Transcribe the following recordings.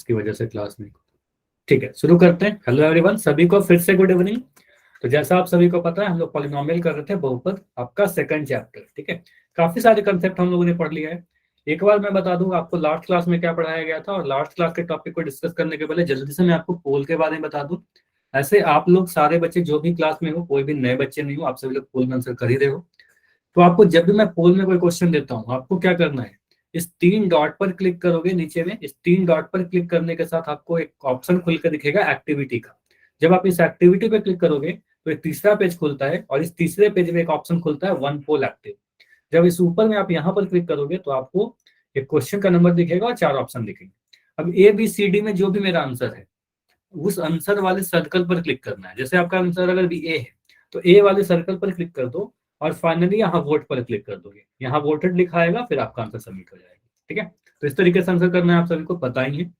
इसकी वजह से क्लास में। ठीक है, शुरू करते हैं। हेलो एवरीवन, सभी को फिर से गुड इवनिंग। तो जैसा आप सभी को पता है, हम लोग पॉलिनोमियल कर रहे थे, बहुपद, आपका सेकंड चैप्टर। ठीक है, काफी सारे कंसेप्ट हम लोगों ने पढ़ लिया है। एक बार मैं बता दूं आपको लास्ट क्लास में क्या पढ़ाया गया था, और लास्ट क्लास के टॉपिक को डिस्कस करने के पहले जल्दी से मैं आपको पोल के बारे में बता दूं। ऐसे आप लोग सारे बच्चे जो भी क्लास में हो, कोई भी नए बच्चे नहीं हो, आप सभी लोग पोल में आंसर कर ही रहे हो। तो आपको जब भी मैं पोल में कोई क्वेश्चन देता हूँ, आपको क्या करना है, इस 3 डॉट पर क्लिक करोगे नीचे में। इस 3 डॉट पर क्लिक करने के साथ आपको एक ऑप्शन खुल कर दिखेगा एक्टिविटी का। जब आप इस एक्टिविटी पे क्लिक करोगे तो एक तीसरा पेज खुलता है, और इस तीसरे पेज में एक ऑप्शन खुलता है वन पोल एक्टिव। जब इस ऊपर में आप यहाँ पर क्लिक करोगे तो आपको एक क्वेश्चन का नंबर दिखेगा और 4 ऑप्शन दिखेंगे। अब ABCD में जो भी मेरा आंसर है, उस आंसर वाले सर्कल पर क्लिक करना है। जैसे आपका आंसर अगर भी A है, तो A वाले सर्कल पर क्लिक कर दो, और फाइनली यहाँ वोट पर क्लिक कर दोगे। यहाँ वोटेड लिखा आएगा, फिर आपका आंसर सबमिट हो जाएगा। ठीक है, तो इस तरीके से आंसर करना है, आप सभी को पता ही है।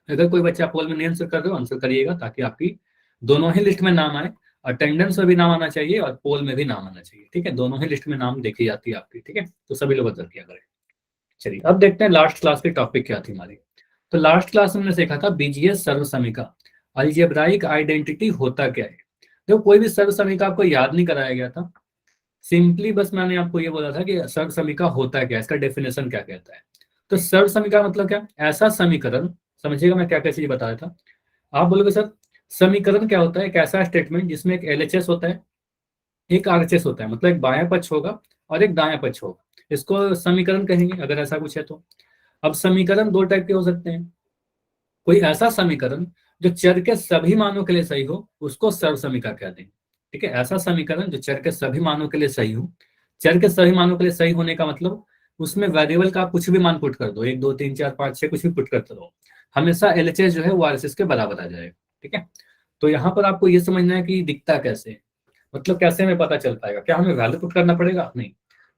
अगर कोई बच्चा पोल में नहीं आंसर कर रहे हो, आंसर करिएगा, ताकि आपकी दोनों ही लिस्ट में नाम आए। अटेंडेंस में भी नाम आना चाहिए और पोल में भी नाम आना चाहिए। ठीक है, दोनों ही लिस्ट में नाम देखी जाती है आपकी। ठीक है, तो सभी लोग आंसर किया करें। चलिए अब देखते हैं लास्ट क्लास की टॉपिक क्या थी हमारी। तो लास्ट क्लास में हमने सीखा था बीजीएस सर्वसमीका, अलजेब्राइक आइडेंटिटी होता क्या है। देखो, कोई भी सर्वसमीका आपको याद नहीं कराया गया था, सिंपली बस मैंने आपको ये बोला था कि सर्वसमीका होता क्या है, इसका डेफिनेशन क्या कहता है। तो सर्वसमीका मतलब क्या, ऐसा समीकरण, समझिएगा मैं क्या क्या चीज बताया था। आप बोलोगे सर समीकरण क्या होता है, एक ऐसा स्टेटमेंट जिसमें एक LHS होता है, एक RHS होता है, मतलब एक बायां पक्ष होगा और एक दायां पक्ष होगा, इसको समीकरण कहेंगे अगर ऐसा कुछ है तो। अब समीकरण 2 टाइप के हो सकते हैं। कोई ऐसा समीकरण जो चर के सभी मानों के लिए सही हो, उसको सर्वसमीका कहते हैं। ठीक है, ऐसा समीकरण जो चर के सभी मानों के लिए सही हो। चर के सभी मानों के लिए सही होने का मतलब उसमें वेरिएबल का आप कुछ भी मान पुट कर दो, 1 2 3 4 5 6 कुछ भी पुट करते रहो, हमेशा LHS जो है वो RHS के बराबर आ जाएगा। ठीक है, तो यहाँ पर आपको ये समझना है कि दिखता कैसे है, मतलब कैसे हमें पता चल पाएगा, क्या हमें वैल्यू पुट करना पड़ेगा, नहीं।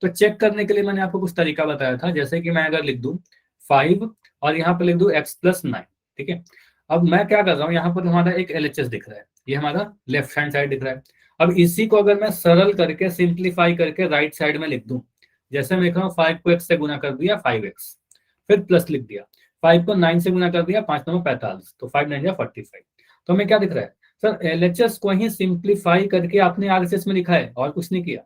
तो चेक करने के लिए मैंने आपको कुछ तरीका बताया था, जैसे कि मैं अगर लिख दूं 5 और यहाँ पर लिख दूं x+9। ठीक है, अब मैं क्या कर रहा हूँ, यहाँ पर हमारा एक LHS दिख रहा है, ये हमारा लेफ्ट हैंड साइड दिख रहा है। अब इसी को अगर मैं सरल करके सिंप्लीफाई करके राइट साइड में लिख दूं, जैसे मैं लिख रहा हूँ 5 को x से गुना कर दिया 5x, फिर प्लस लिख दिया, 5 को 9 से गुना कर दिया, 5 9 45, तो 5 9 45। तो हमें क्या दिख रहा है सर, LHS को ही सिंप्लीफाई करके आपने RHS में लिखा है और कुछ नहीं किया।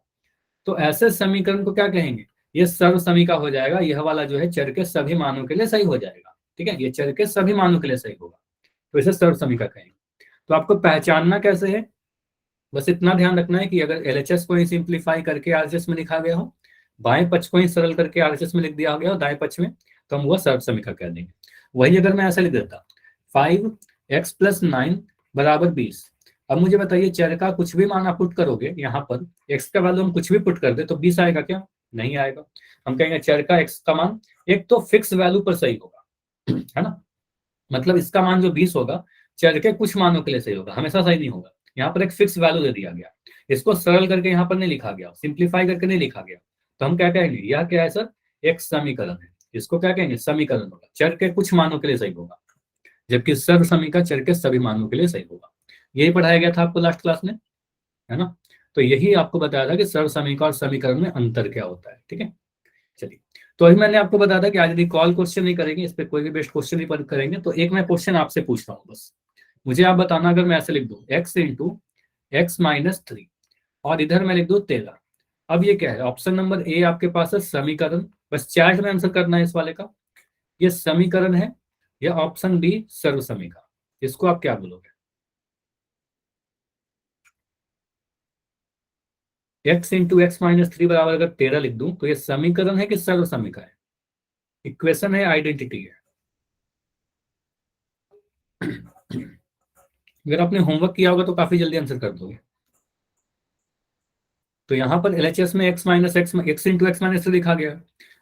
तो ऐसे समीकरण को क्या कहेंगे, ये सर्वसमीका हो जाएगा। यह वाला जो है चर के सभी मानों के लिए सही हो जाएगा। ठीक है, ये चर के सभी मानों के लिए सही होगा, तो इसे सर्वसमीका कहेंगे। तो आपको पहचानना कैसे है, बस इतना ध्यान रखना है कि अगर LHS को ही सिंप्लीफाई करके RHS में लिखा गया हो, बाएं पक्ष को ही सरल करके RHS में लिख दिया गया हो दाएं पक्ष में, तो हम वो सर्वसमीका कह देंगे। वही अगर मैं ऐसा लिख देता 5x+9 = 20। अब मुझे बताइए, चर का कुछ भी मान आप पुट करोगे, यहाँ पर x का वैल्यू हम कुछ भी पुट कर दे तो 20 आएगा क्या, नहीं आएगा। हम कहेंगे चर का x का मान एक तो फिक्स वैल्यू पर सही होगा, है ना, मतलब इसका मान जो 20 होगा चर के कुछ मानों के लिए सही होगा, हमेशा सही नहीं होगा। यहाँ पर एक फिक्स वैल्यू दे दिया गया, इसको सरल करके यहाँ पर नहीं लिखा गया, सिंप्लीफाई करके नहीं लिखा गया, तो हम क्या कहेंगे, यह क्या है सर, एक समीकरण है। इसको क्या कहेंगे, समीकरण होगा, चर के कुछ मानों के लिए सही होगा, जबकि सर्वसमीका चर के सभी मानों के लिए सही होगा। यही पढ़ाया गया था आपको लास्ट क्लास में, है ना। तो यही आपको बताया था कि सर्वसमीका और समीकरण में अंतर क्या होता है। ठीक है, चलिए, तो अभी मैंने आपको बताया था कि आज यदि कॉल क्वेश्चन नहीं करेंगे, इस पे कोई भी बेस्ट क्वेश्चन नहीं करेंगे, तो एक मैं क्वेश्चन आपसे पूछ रहा हूँ, बस मुझे आप बताना, अगर मैं ऐसे लिख दूं x × x-3 और इधर मैं लिख दूं 13, अब ये क्या है, ऑप्शन नंबर ए आपके पास है समीकरण, बस चैट में आंसर करना है इस वाले का, ये समीकरण है, या ऑप्शन बी सर्वसमीका, इसको आप क्या बोलोगे। x × x-3 बराबर अगर 13 लिख दूं तो ये समीकरण है कि सर्वसमीका है, इक्वेशन है, आइडेंटिटी है। अगर आपने होमवर्क किया होगा तो काफी जल्दी आंसर कर दोगे। तो यहाँ पर LHS में x × x-3 लिखा गया,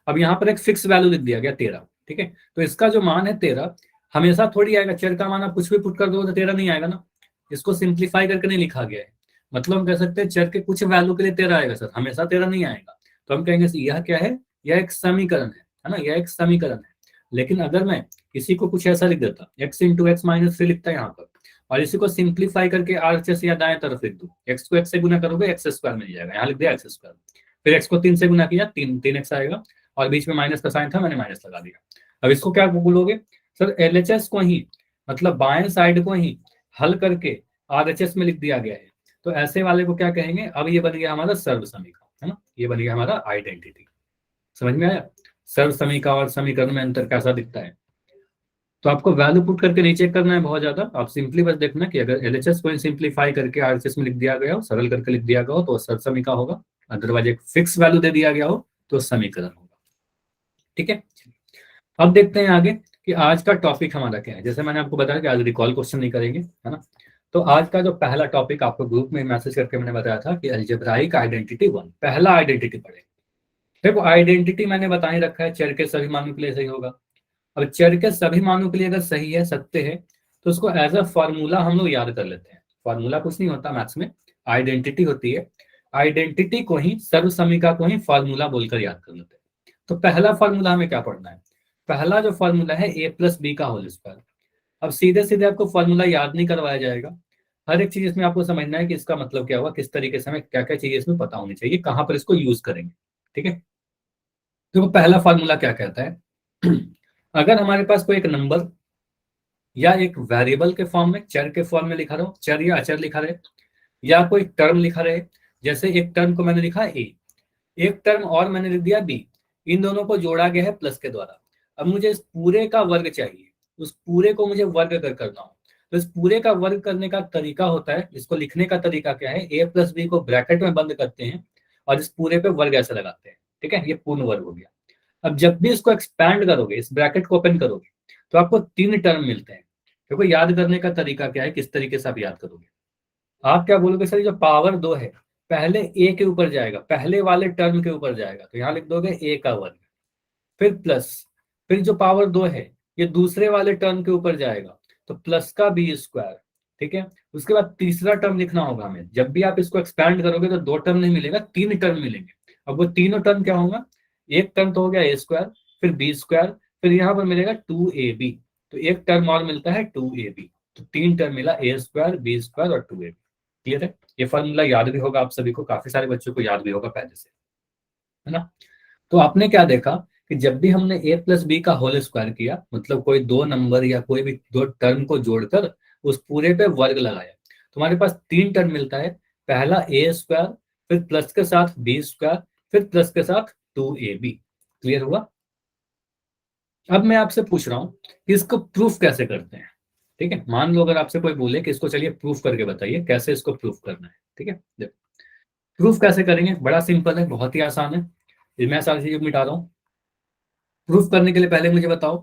अब यहाँ पर एक फिक्स वैल्यू लिख दिया गया 13। ठीक है, तो इसका जो मान है 13 हमेशा थोड़ी आएगा, चर का मान आप कुछ भी पुट कर दो तो 13 नहीं आएगा ना, इसको सिंप्लीफाई करके नहीं लिखा गया है, मतलब हम कह सकते हैं चर के कुछ वैल्यू के लिए 13 आएगा सर, हमेशा 13 नहीं आएगा। तो हम कहेंगे यह क्या है, यह एक समीकरण है ना, यह एक समीकरण है। लेकिन अगर मैं किसी को कुछ ऐसा लिख देता, x × x-3 लिखता है यहाँ पर, और इसी को सिंप्लीफाई करके RHS या दाएं तरफ लिख दूं, x को x से गुना करोगे x² मिल जाएगा, यहाँ लिख दिया x², फिर x को 3 से गुना किया 3x आएगा, और बीच में माइनस का साइन था, मैंने माइनस लगा दिया। अब इसको क्या बोलोगे, सर एलएचएस को ही मतलब बाएं साइड को ही हल करके आरएचएस में लिख दिया गया है, तो ऐसे वाले को क्या कहेंगे? अब ये बन गया हमारा सर्व समीकरण, है ना, ये बन गया हमारा आइडेंटिटी। समझ में आया सर्व समीकरण और समीकरण में अंतर कैसा दिखता है? तो आपको वैल्यू पुट करके नहीं चेक करना है बहुत ज्यादा, आप सिंपली बस देखना कि अगर एलएचएस को सिंप्लीफाई करके आरएचएस में लिख दिया गया हो, सरल करके लिख दिया गया हो, तो सर्व समीकरण होगा। अदरवाइज एक फिक्स वैल्यू दे दिया गया हो तो समीकरण होगा। ठीक है, अब देखते हैं आगे कि आज का टॉपिक हमारा क्या है। जैसे मैंने आपको बताया कि आज रिकॉल क्वेश्चन नहीं करेंगे, है ना। तो आज का जो पहला टॉपिक आपको ग्रुप में मैसेज करके मैंने बताया था कि अलजेब्राइक आइडेंटिटी 1, पहला आइडेंटिटी पढ़े। देखो आइडेंटिटी मैंने बता ही रखा है, चर के सभी मानों के लिए सही होगा। अब चर के सभी मानों के लिए अगर सही है, सत्य है, तो उसको एज अ फॉर्मूला हम लोग याद कर लेते हैं। फॉर्मूला कुछ नहीं होता मैथ्स में, आइडेंटिटी होती है। आइडेंटिटी को ही, सर्व समीकरण को ही फॉर्मूला बोलकर याद कर लेते हैं। तो पहला फॉर्मूला हमें क्या पढ़ना है? पहला जो फॉर्मूला है ए प्लस बी का होल स्क्वायर। अब सीधे सीधे आपको फॉर्मूला याद नहीं करवाया जाएगा, हर एक चीज इसमें आपको समझना है कि इसका मतलब क्या हुआ, किस तरीके से हमें क्या क्या चीजें इसमें पता होनी चाहिए, कहां पर इसको यूज करेंगे। ठीक है, तो पहला फॉर्मूला क्या कहता है? अगर हमारे पास कोई एक नंबर या एक वेरिएबल के फॉर्म में, चर के फॉर्म में लिखा रहो, चर या अचर लिखा रहे, या कोई टर्म लिखा रहे, जैसे एक टर्म को मैंने लिखा ए, एक टर्म और मैंने लिख दिया बी, इन दोनों को जोड़ा गया है प्लस के द्वारा। अब मुझे इस पूरे का वर्ग चाहिए, उस पूरे को मुझे वर्ग करना हो, तो इस पूरे का वर्ग करने का तरीका होता है, इसको लिखने का तरीका क्या है? ए प्लस बी को ब्रैकेट में बंद करते हैं और इस पूरे पे वर्ग ऐसे लगाते हैं। ठीक है, ये पूर्ण वर्ग हो गया। अब जब भी इसको एक्सपैंड करोगे, इस ब्रैकेट को ओपन करोगे, तो आपको 3 टर्म मिलते हैं। देखो याद करने का तरीका क्या है, किस तरीके से आप याद करोगे? आप क्या बोलोगे? सर जो पावर 2 है पहले ए के ऊपर जाएगा, पहले वाले टर्म के ऊपर जाएगा, तो यहाँ लिख दोगे ए का वर्ग, फिर प्लस, फिर जो पावर 2 है ये दूसरे वाले टर्म के ऊपर जाएगा, तो प्लस का बी स्क्वायर। ठीक है, उसके बाद तीसरा टर्म लिखना होगा हमें। जब भी आप इसको एक्सपैंड करोगे तो 2 टर्म नहीं मिलेगा, 3 टर्म मिलेंगे। अब वो तीनों टर्म क्या होगा? एक टर्म तो हो गया ए स्क्वायर, फिर बी स्क्वायर, फिर यहाँ पर मिलेगा 2ab, तो एक टर्म और मिलता है 2ab, तो 3 टर्म मिला, ए स्क्वायर, बी स्क्वायर और 2ab। क्लियर है? ये फॉर्मूला याद भी होगा आप सभी को, काफी सारे बच्चों को याद भी होगा पहले से, है ना। तो आपने क्या देखा कि जब भी हमने ए प्लस बी का होल स्क्वायर किया, मतलब कोई 2 नंबर या कोई भी 2 टर्म को जोड़कर उस पूरे पे वर्ग लगाया, तो हमारे पास 3 टर्म मिलता है। पहला ए स्क्वायर, फिर प्लस के साथ बी स्क्वायर, फिर प्लस के साथ 2ab। क्लियर हुआ? अब मैं आपसे पूछ रहा हूं कि इसको प्रूफ कैसे करते हैं। ठीक है, मान लो अगर आपसे कोई बोले कि इसको चलिए प्रूफ करके बताइए, कैसे इसको प्रूफ करना है। ठीक है, देखो प्रूफ कैसे करेंगे, बड़ा सिंपल है, बहुत ही आसान है। ये मैं सारी चीजें मिटा रहा हूँ। प्रूफ करने के लिए पहले मुझे बताओ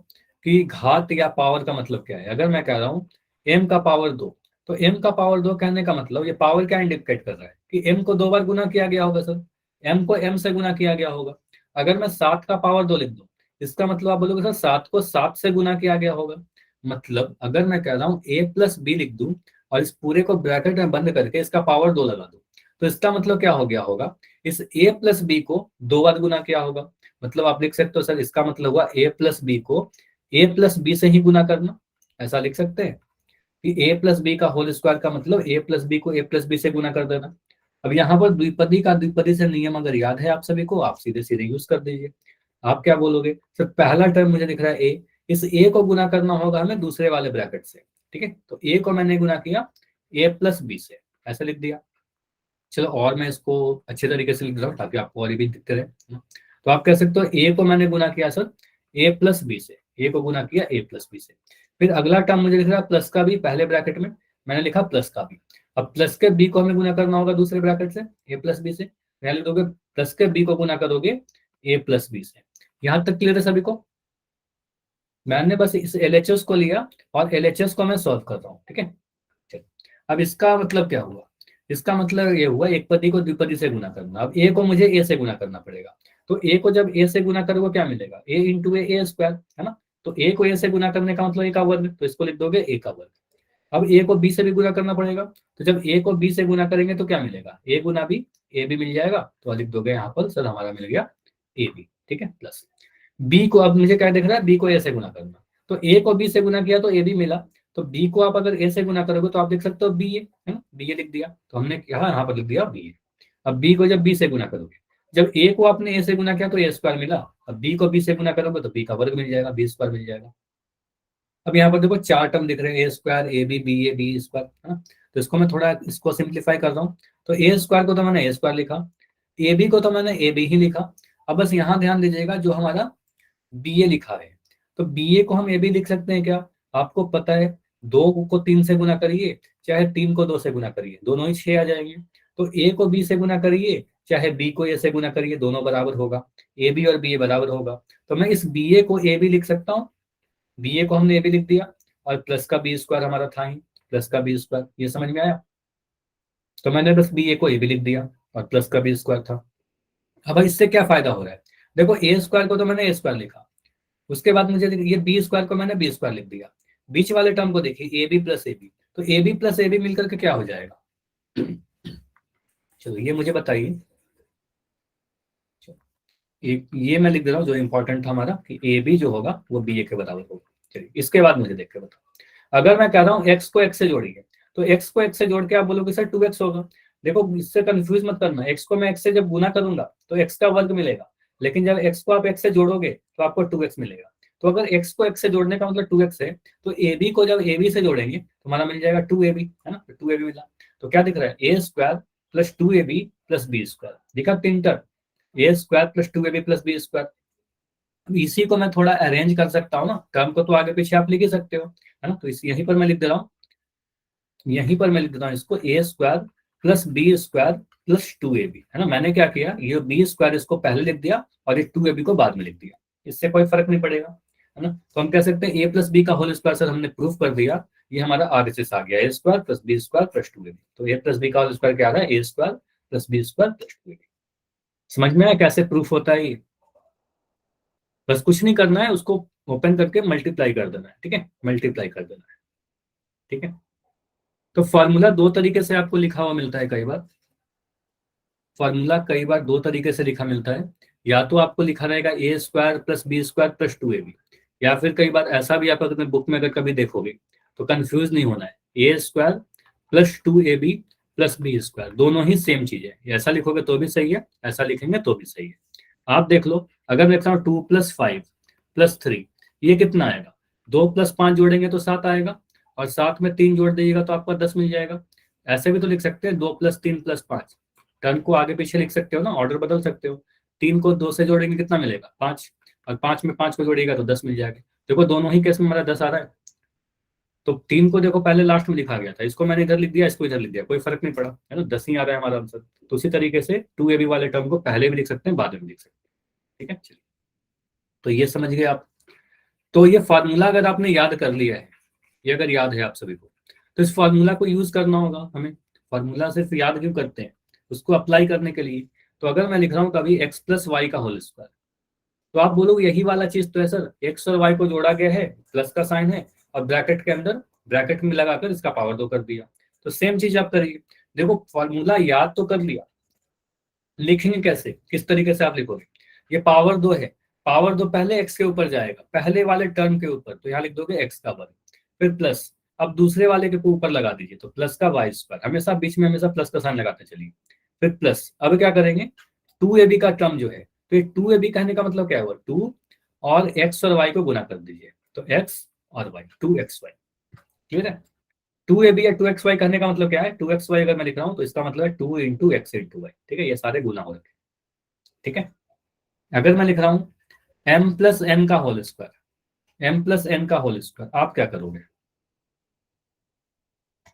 कि घात या पावर का मतलब क्या है। अगर मैं कह रहा हूँ m का पावर 2, तो m का पावर 2 कहने का मतलब ये पावर क्या इंडिकेट कर रहा है कि m को 2 बार गुना किया गया होगा। सर m को m से गुना किया गया होगा। अगर मैं 7 का पावर 2 लिख दूं, इसका मतलब आप बोलोगे सर 7 को 7 से गुना किया गया होगा। मतलब अगर मैं कह रहा हूँ a प्लस बी लिख दूं और इस पूरे को ब्रैकेट में बंद करके इसका पावर 2 लगा दूं, तो इसका मतलब क्या हो गया होगा? इस a प्लस बी को 2 बार गुना किया होगा। मतलब आप लिख सकते हो सर इसका मतलब हुआ a प्लस बी को a प्लस बी से ही गुना करना। ऐसा लिख सकते हैं कि a प्लस बी का होल स्क्वायर का मतलब a प्लस बी को a प्लस बी से गुना कर देना। अब यहाँ पर द्विपदी का द्विपदी से नियम अगर याद है आप सभी को, आप सीधे सीधे यूज कर दीजिए। आप क्या बोलोगे? सर पहला टर्म मुझे दिख रहा है a, इस a को गुना करना होगा हमें दूसरे वाले ब्रैकेट से। ठीक है, तो a को मैंने गुना किया a प्लस बी से, ऐसे लिख दिया। चलो और मैं इसको अच्छे तरीके से लिख रहा हूँ ताकि आपको और भी दिखते रहे। तो आप कह सकते हो a को मैंने गुना किया सर a प्लस बी से, a को गुना किया a प्लस बी से। फिर अगला टर्म मुझे लिख रहा है प्लस का बी, पहले ब्रैकेट में मैंने लिखा प्लस का बी। अब प्लस के बी को हमें गुना करना होगा दूसरे ब्रैकेट से a प्लस बी से, यहाँ लिख दोगे प्लस के बी को गुना करोगे a प्लस बी से। यहाँ तक क्लियर है सभी को? मैंने बस इस एलएचएस को लिया और एलएचएस को मैं सॉल्व कर रहा हूँ। ठीक है, चलो अब इसका मतलब क्या हुआ? इसका मतलब ये हुआ एक पदी को द्विपदी से गुना करना। अब ए को मुझे ए से गुना करना पड़ेगा, तो ए को जब ए से गुना करोगे क्या मिलेगा? ए इंटू ए स्क्वायर, है ना। तो ए को ए से गुना करने का मतलब ए का वर्ग, तो इसको लिख दोगे ए का वर्ग। अब ए को बी से भी गुना करना पड़ेगा, तो जब ए को बी से गुना करेंगे तो क्या मिलेगा? ए गुना बी, ए भी मिल जाएगा, तो लिख दोगे यहाँ पर सर हमारा मिल गया ए बी। ठीक है, प्लस बी को, अब मुझे क्या दिख रहा है? बी को ए से गुना करना, तो ए को बी से गुना किया तो ए बी मिला, तो बी को आप अगर ए से गुना करोगे तो आप देख सकते हो बी ए, है ना, बी ए लिख दिया, तो हमने यहाँ पर लिख दिया बी ए। अब बी को जब बी से गुना करोगे, जब ए को आपने ए से गुना किया तो ए स्क्वायर मिला, अब बी को बी से गुना करोगे तो बी का वर्ग मिल जाएगा, बी स्क्वायर मिल जाएगा। अब यहाँ पर देखो 4 टर्म दिख रहे हैं, a square, A B square, है ना। तो इसको मैं थोड़ा इसको सिंप्लीफाई कर रहा हूँ। तो ए स्क्वायर को तो मैंने ए स्क्वायर लिखा, ए बी को तो मैंने ए बी ही लिखा। अब बस यहाँ ध्यान दीजिएगा, जो हमारा बी ए लिखा है, तो बी ए को हम ए बी लिख सकते हैं क्या? आपको पता है, 2 को 3 से गुना करिए, चाहे 3 को 2 से गुना करिए, दोनों ही 6 आ जाएंगे। तो ए को बी से गुना करिए, चाहे बी को ए से गुना करिए, दोनों बराबर होगा, ए बी और बी ए बराबर होगा। तो मैं इस बी ए को ए बी लिख सकता हूँ, बी ए को हमने ए बी लिख दिया, और प्लस का बी स्क्वायर हमारा था ही, प्लस का बी स्क्वायर, ये समझ में आया? तो मैंने बस बी ए को ए बी लिख दिया और प्लस का बी स्क्वायर था। अब इससे क्या फायदा हो रहा है? देखो ए स्क्वायर को तो मैंने ए स्क्वायर लिखा, उसके बाद मुझे ये बी स्क्वायर को मैंने बी स्क्वायर लिख दिया, बीच वाले टर्म को देखिए a b plus a b, तो a b plus a b मिलकर के क्या हो जाएगा? चलो ये मुझे बताइए। ये मैं लिख दे रहा हूँ जो इंपॉर्टेंट था हमारा, कि ए बी जो होगा वो बी ए के बराबर होगा। चलिए इसके बाद मुझे देख के बताओ, अगर मैं कह रहा हूँ एक्स को एक्स से जोड़िए, तो एक्स को एक्स से जोड़ के आप बोलोगे सर 2x होगा। देखो इससे कंफ्यूज मत करना, एक्स को मैं एक्स से जब गुना करूंगा तो एक्स का वर्ग मिलेगा, लेकिन जब एक्स को आप एक्स से जोड़ोगे तो आपको 2x मिलेगा। तो अगर एक्स को एक्स से जोड़ने का मतलब 2x है, तो ए बी को जब ए बी से जोड़ेंगे तो हमारा मिल जाएगा 2ab, है ना, 2ab मिला। तो क्या दिख रहा है? A square plus 2ab plus b square, दिखा 3 term, a square plus 2ab plus b square. अब इसी को मैं थोड़ा अरेंज कर सकता हूँ ना, टर्म को तो आगे पीछे आप लिख ही सकते हो, है ना। तो इस यहीं पर मैं लिख दे रहा हूँ, यहीं पर मैं लिख देता हूँ इसको, a square plus b square plus 2ab, है ना। मैंने क्या किया, ये बी स्क्वायर इसको पहले लिख दिया और ये 2ab को बाद में लिख दिया, इससे कोई फर्क नहीं पड़ेगा, है ना। तो हम कह सकते हैं ए प्लस बी का होल स्क्वायर, सर हमने प्रूफ कर दिया, ये हमारा आरएचएस आ गया, a square plus b square plus 2ab। तो ए प्लस बी का होल स्क्वायर क्या आ रहा है? A square plus b square plus 2ab। समझ में आया कैसे प्रूफ होता है ये? बस कुछ नहीं करना है, उसको ओपन करके मल्टीप्लाई कर देना है, ठीक है, मल्टीप्लाई कर देना है, ठीक है। तो फॉर्मूला दो तरीके से आपको लिखा हुआ मिलता है कई बार, फॉर्मूला कई बार दो तरीके से लिखा मिलता है, या तो आपको लिखा रहेगा a square plus b square plus 2ab, या फिर कई बार ऐसा भी आप अगर बुक में अगर कभी देखोगे तो कंफ्यूज नहीं होना है, a square plus 2ab plus b square, दोनों ही सेम चीज है, ऐसा लिखोगे तो भी सही है, ऐसा लिखेंगे तो भी सही है। आप देख लो, अगर मैं लिखता हूँ 2+5+3, ये कितना आएगा? 2+5 जोड़ेंगे तो 7 आएगा, और साथ में 3 जोड़ दीजिएगा तो आपका 10 मिल जाएगा। ऐसे भी तो लिख सकते हैं 2+3+5, टर्म को आगे पीछे लिख सकते हो ना, ऑर्डर बदल सकते हो। 3 को 2 से जोड़ेंगे कितना मिलेगा? 5, और 5 में 5 को जोड़ेगा तो 10 मिल जाएगा। देखो दोनों ही केस में हमारा 10 आ रहा है। तो 3 को देखो पहले लास्ट में लिखा गया था, इसको मैंने इधर लिख दिया, इसको इधर लिख दिया, कोई फर्क नहीं पड़ा, है ना, 10 ही आ रहा है हमारा आंसर। तो उसी तरीके से 2ab वाले टर्म को पहले भी लिख सकते हैं, बाद में भी लिख सकते हैं, ठीक है। चलिए, तो ये समझ गए आप। तो ये फार्मूला अगर आपने याद कर लिया है, ये अगर याद है आप सभी को, तो इस फार्मूला को यूज करना होगा हमें। फार्मूला सिर्फ याद क्यों करते हैं? उसको अप्लाई करने के लिए। तो अगर मैं लिख रहा हूँ कभी x प्लस वाई का होल स्क्वायर, तो आप बोलोगे यही वाला चीज तो है सर, x और y को जोड़ा गया है, प्लस का साइन है, और ब्रैकेट के अंदर ब्रैकेट में लगाकर इसका पावर 2 कर दिया। तो सेम चीज आप करिए। देखो फॉर्मूला याद तो कर लिया, लिखेंगे कैसे, किस तरीके से आप लिखोगे? ये पावर 2 है, पावर 2 पहले x के ऊपर जाएगा, पहले वाले टर्म के ऊपर, तो यहाँ लिख दोगे x का वर्ग, फिर प्लस, अब दूसरे वाले के ऊपर लगा दीजिए, तो प्लस का वाई स्क्वायर, हमेशा बीच में हमेशा प्लस का साइन लगाते चलिए, फिर प्लस। अब क्या करेंगे, 2ab का टर्म जो है, तो 2ab कहने का मतलब क्या हुआ, 2 और x और y को गुना कर दीजिए, तो x और y, 2xy, क्लियर है। 2ab या 2xy कहने का मतलब क्या है, 2xy अगर मैं लिख रहा हूँ तो इसका मतलब है 2 × x × y, ठीक है, ये सारे गुना हो रखे, ठीक है। अगर मैं लिख रहा हूँ m प्लस n का whole square, m plus n का होल स्क्वायर, आप क्या करोगे?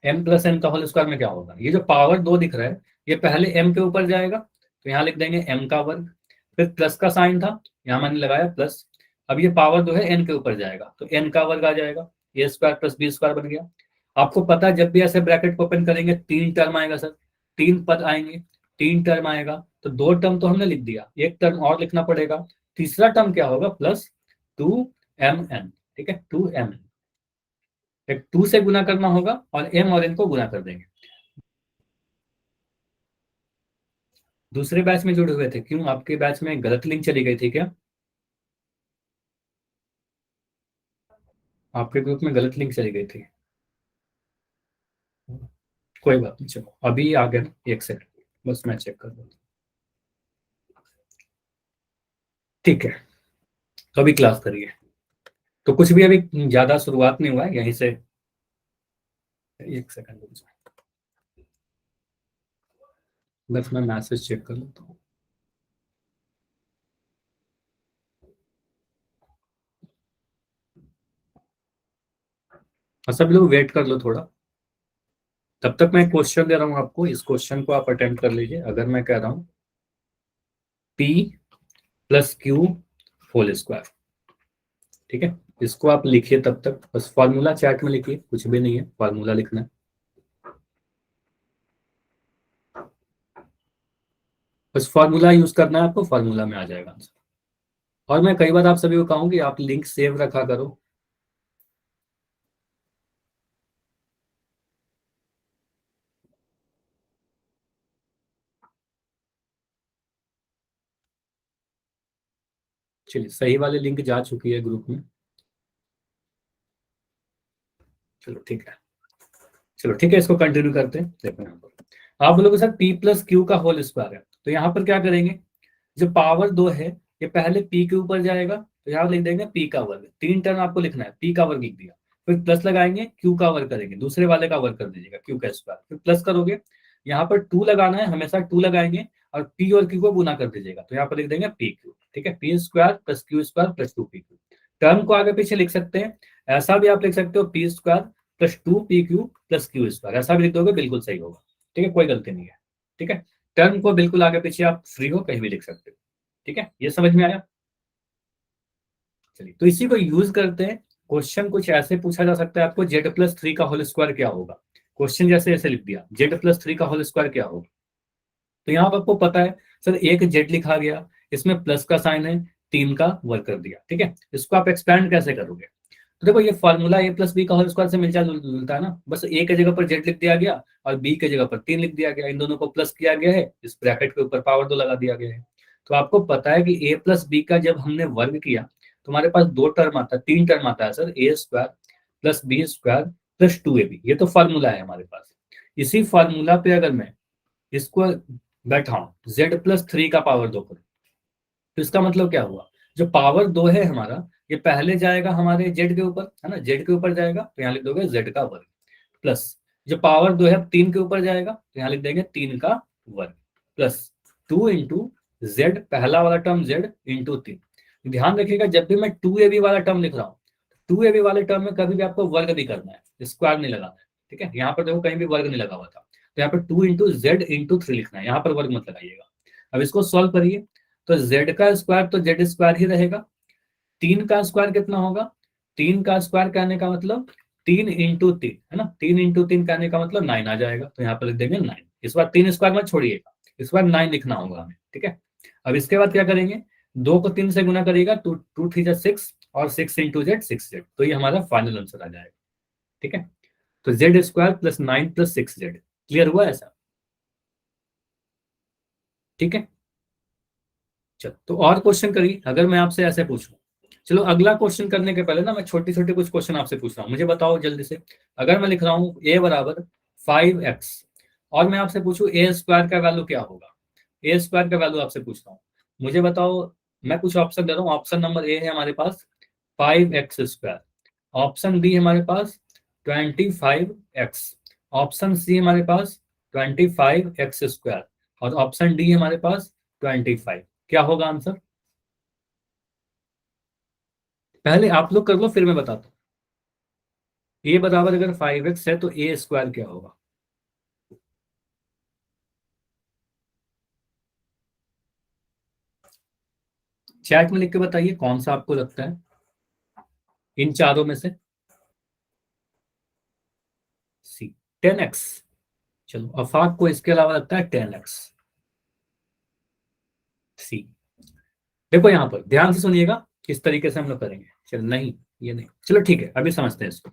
m प्लस n का होल स्क्वायर में क्या होगा, ये जो पावर 2 दिख रहा है, ये पहले m के ऊपर जाएगा, तो यहाँ लिख देंगे m का वर्ग, फिर प्लस का साइन था, यहाँ मैंने लगाया प्लस, अब ये पावर 2 है n के ऊपर जाएगा, तो n का वर्ग आ जाएगा, ए स्क्वायर प्लस बी स्क्वायर बन गया। आपको पता है जब भी ऐसे ब्रैकेट को ओपन करेंगे 3 टर्म आएगा सर, 3 पद आएंगे, 3 टर्म आएगा, तो 2 टर्म तो हमने लिख दिया, एक टर्म और लिखना पड़ेगा, तीसरा टर्म क्या होगा, प्लस 2mn, ठीक है, 2mn, एक 2 से गुना करना होगा और m और n को गुना कर देंगे। दूसरे बैच में जुड़े हुए थे, क्यों आपके बैच में गलत लिंक चली गई थी क्या? आपके ग्रुप में गलत लिंक चली गई थी? कोई बात नहीं, चलो अभी आ गया ना, एक सेकंड बस मैं चेक कर दूँ, ठीक है। तो अभी क्लास करिए। तो कुछ भी अभी ज्यादा शुरुआत नहीं हुआ है, यहीं से एक सेकंड रुक जाओ, बस मैं मैसेज चेक कर लेता हूँ। और सब लोग वेट कर लो थोड़ा, तब तक मैं क्वेश्चन दे रहा हूँ आपको, इस क्वेश्चन को आप अटेम्प्ट कर लीजिए। अगर मैं कह रहा हूँ P plus q whole square, ठीक है, इसको आप लिखिए तब तक, बस फॉर्मूला चैट में लिखिए, कुछ भी नहीं है, फॉर्मूला लिखना है। बस फॉर्मूला यूज करना है आपको, फॉर्मूला में आ जाएगा आंसर। और मैं कई बार आप सभी को कहूँ कि आप लिंक सेव रखा करो। चलिए, सही वाली लिंक जा चुकी है ग्रुप में। चलो ठीक है, चलो ठीक है, इसको कंटिन्यू करते हैं। देखो यहाँ पर आप बोलोगे सर P प्लस क्यू का होल स्क्वायर है, तो यहाँ पर क्या करेंगे, जो पावर 2 है ये पहले P के ऊपर जाएगा, तो यहाँ लिख देंगे P का वर्ग, 3 टर्म आपको लिखना है, P का वर्ग लिख दिया, फिर प्लस लगाएंगे, Q का वर्ग करेंगे, दूसरे वाले का वर्ग कर दीजिएगा, Q का स्क्वायर, फिर प्लस करोगे, यहाँ पर 2 लगाना है, हमेशा 2 लगाएंगे, और P और Q को गुना कर दीजिएगा, तो यहाँ पर लिख देंगे P Q, ठीक है, P square plus Q square plus 2 P Q। Term को आगे पीछे लिख सकते हैं, ऐसा भी आप लिख सकते हो P square plus 2 PQ plus Q square, ऐसा भी लिख दोगे, बिल्कुल सही होगा, ठीक है, कोई गलती नहीं है, ठीक है। टर्म को बिल्कुल आगे पीछे आप फ्री हो, कहीं भी लिख सकते हो, ठीक है, ये समझ में आया। चलिए, तो इसी को यूज करते हैं, क्वेश्चन कुछ ऐसे पूछा जा सकता है आपको, Z+3 का होल स्क्वायर क्या होगा, क्वेश्चन जैसे ऐसे लिख दिया, Z+3 का होल स्क्वायर क्या होगा, तो यहाँ पर आपको पता है सर, एक जेड लिखा गया, इसमें प्लस का साइन है, 3 का वर्ग कर दिया, ठीक है, इसको आप एक्सपेंड कैसे करोगे, तो देखो ये फॉर्मूला A+B का होल स्क्वायर से मिलता जुलता है ना, बस ए की जगह पर जेड लिख दिया गया और बी की जगह पर 3 लिख दिया गया, इन दोनों को प्लस किया गया है, इस ब्रैकेट के ऊपर पावर 2 लगा दिया गया है। तो आपको पता है कि A+B का जब हमने वर्ग किया तो हमारे पास 2 टर्म आता है, 3 टर्म आता है sir, A square plus B square plus 2AB, ये तो फॉर्मूला है हमारे पास। इसी फॉर्मूला पे अगर मैं इसको बैठा हूं Z+3 का पावर 2 करूं, तो इसका मतलब क्या हुआ, जो पावर 2 है हमारा, ये पहले जाएगा हमारे जेड के ऊपर, है ना, जेड के ऊपर जाएगा, तो यहाँ लिख दोगे जेड का वर्ग, प्लस जो पावर 2 है 3 के ऊपर जाएगा, तो यहाँ लिख देंगे 3 का वर्ग, प्लस 2 इंटू जेड, पहला वाला टर्म जेड इंटू 3। ध्यान रखिएगा, जब भी मैं 2AB वाला टर्म लिख रहा हूँ, 2AB वाले टर्म में कभी भी आपको वर्ग नहीं करना है, स्क्वायर नहीं लगाना है, ठीक है, यहाँ पर देखो कहीं भी वर्ग नहीं लगा हुआ था, तो यहाँ पर 2 इंटू जेड इंटू 3 लिखना है, यहाँ पर वर्ग मत लगाइएगा। अब इसको सॉल्व करिए, तो जेड का स्क्वायर तो जेड स्क्वायर ही रहेगा, 3 का स्क्वायर कितना होगा, 3 का स्क्वायर कहने का मतलब 3 इंटू 3, है ना, 3 इंटू 3 कहने का मतलब 9 आ जाएगा, तो यहाँ पर लिख देंगे 9। इस बार 3 स्क्वायर मत छोड़िएगा, इस बार 9 लिखना होगा हमें, ठीक है। अब इसके बाद क्या करेंगे, 2 को 3 से गुना करिएगा, 2 2 3 6 और 6 इंटू जेड 6 जेड, तो ये हमारा फाइनल आंसर आ जाएगा, ठीक है। तो Z square plus 9 plus 6 Z, clear हुआ ऐसा, ठीक है। चलो, तो और क्वेश्चन करिए, अगर मैं आपसे ऐसे पूछूं, चलो अगला क्वेश्चन करने के पहले ना मैं छोटी छोटी कुछ क्वेश्चन आपसे पूछ रहा हूँ, मुझे बताओ जल्दी से। अगर मैं लिख रहा हूँ a बराबर 5x, और मैं आपसे पूछूं ए स्क्वायर का वैल्यू क्या होगा, ए स्क्वायर का वैल्यू आपसे पूछ रहा हूँ, मुझे बताओ। मैं कुछ ऑप्शन दे रहा हूँ, ऑप्शन नंबर ए है हमारे पास 5x स्क्वायर, ऑप्शन बी हमारे पास 25x, ऑप्शन सी हमारे पास 25x स्क्वायर, और ऑप्शन डी हमारे पास 25। क्या होगा आंसर, पहले आप लोग कर लो फिर मैं बताता हूँ। ए बराबर अगर 5x है तो ए स्क्वायर क्या होगा, चैट में लिख के बताइए कौन सा आपको लगता है इन चारों में से। सी, 10x। चलो, अफाक को इसके अलावा लगता है 10x। सी, देखो यहाँ पर ध्यान से सुनिएगा, किस तरीके से हम लोग करेंगे। चलो नहीं, ये नहीं, चलो ठीक है, अभी समझते हैं इसको।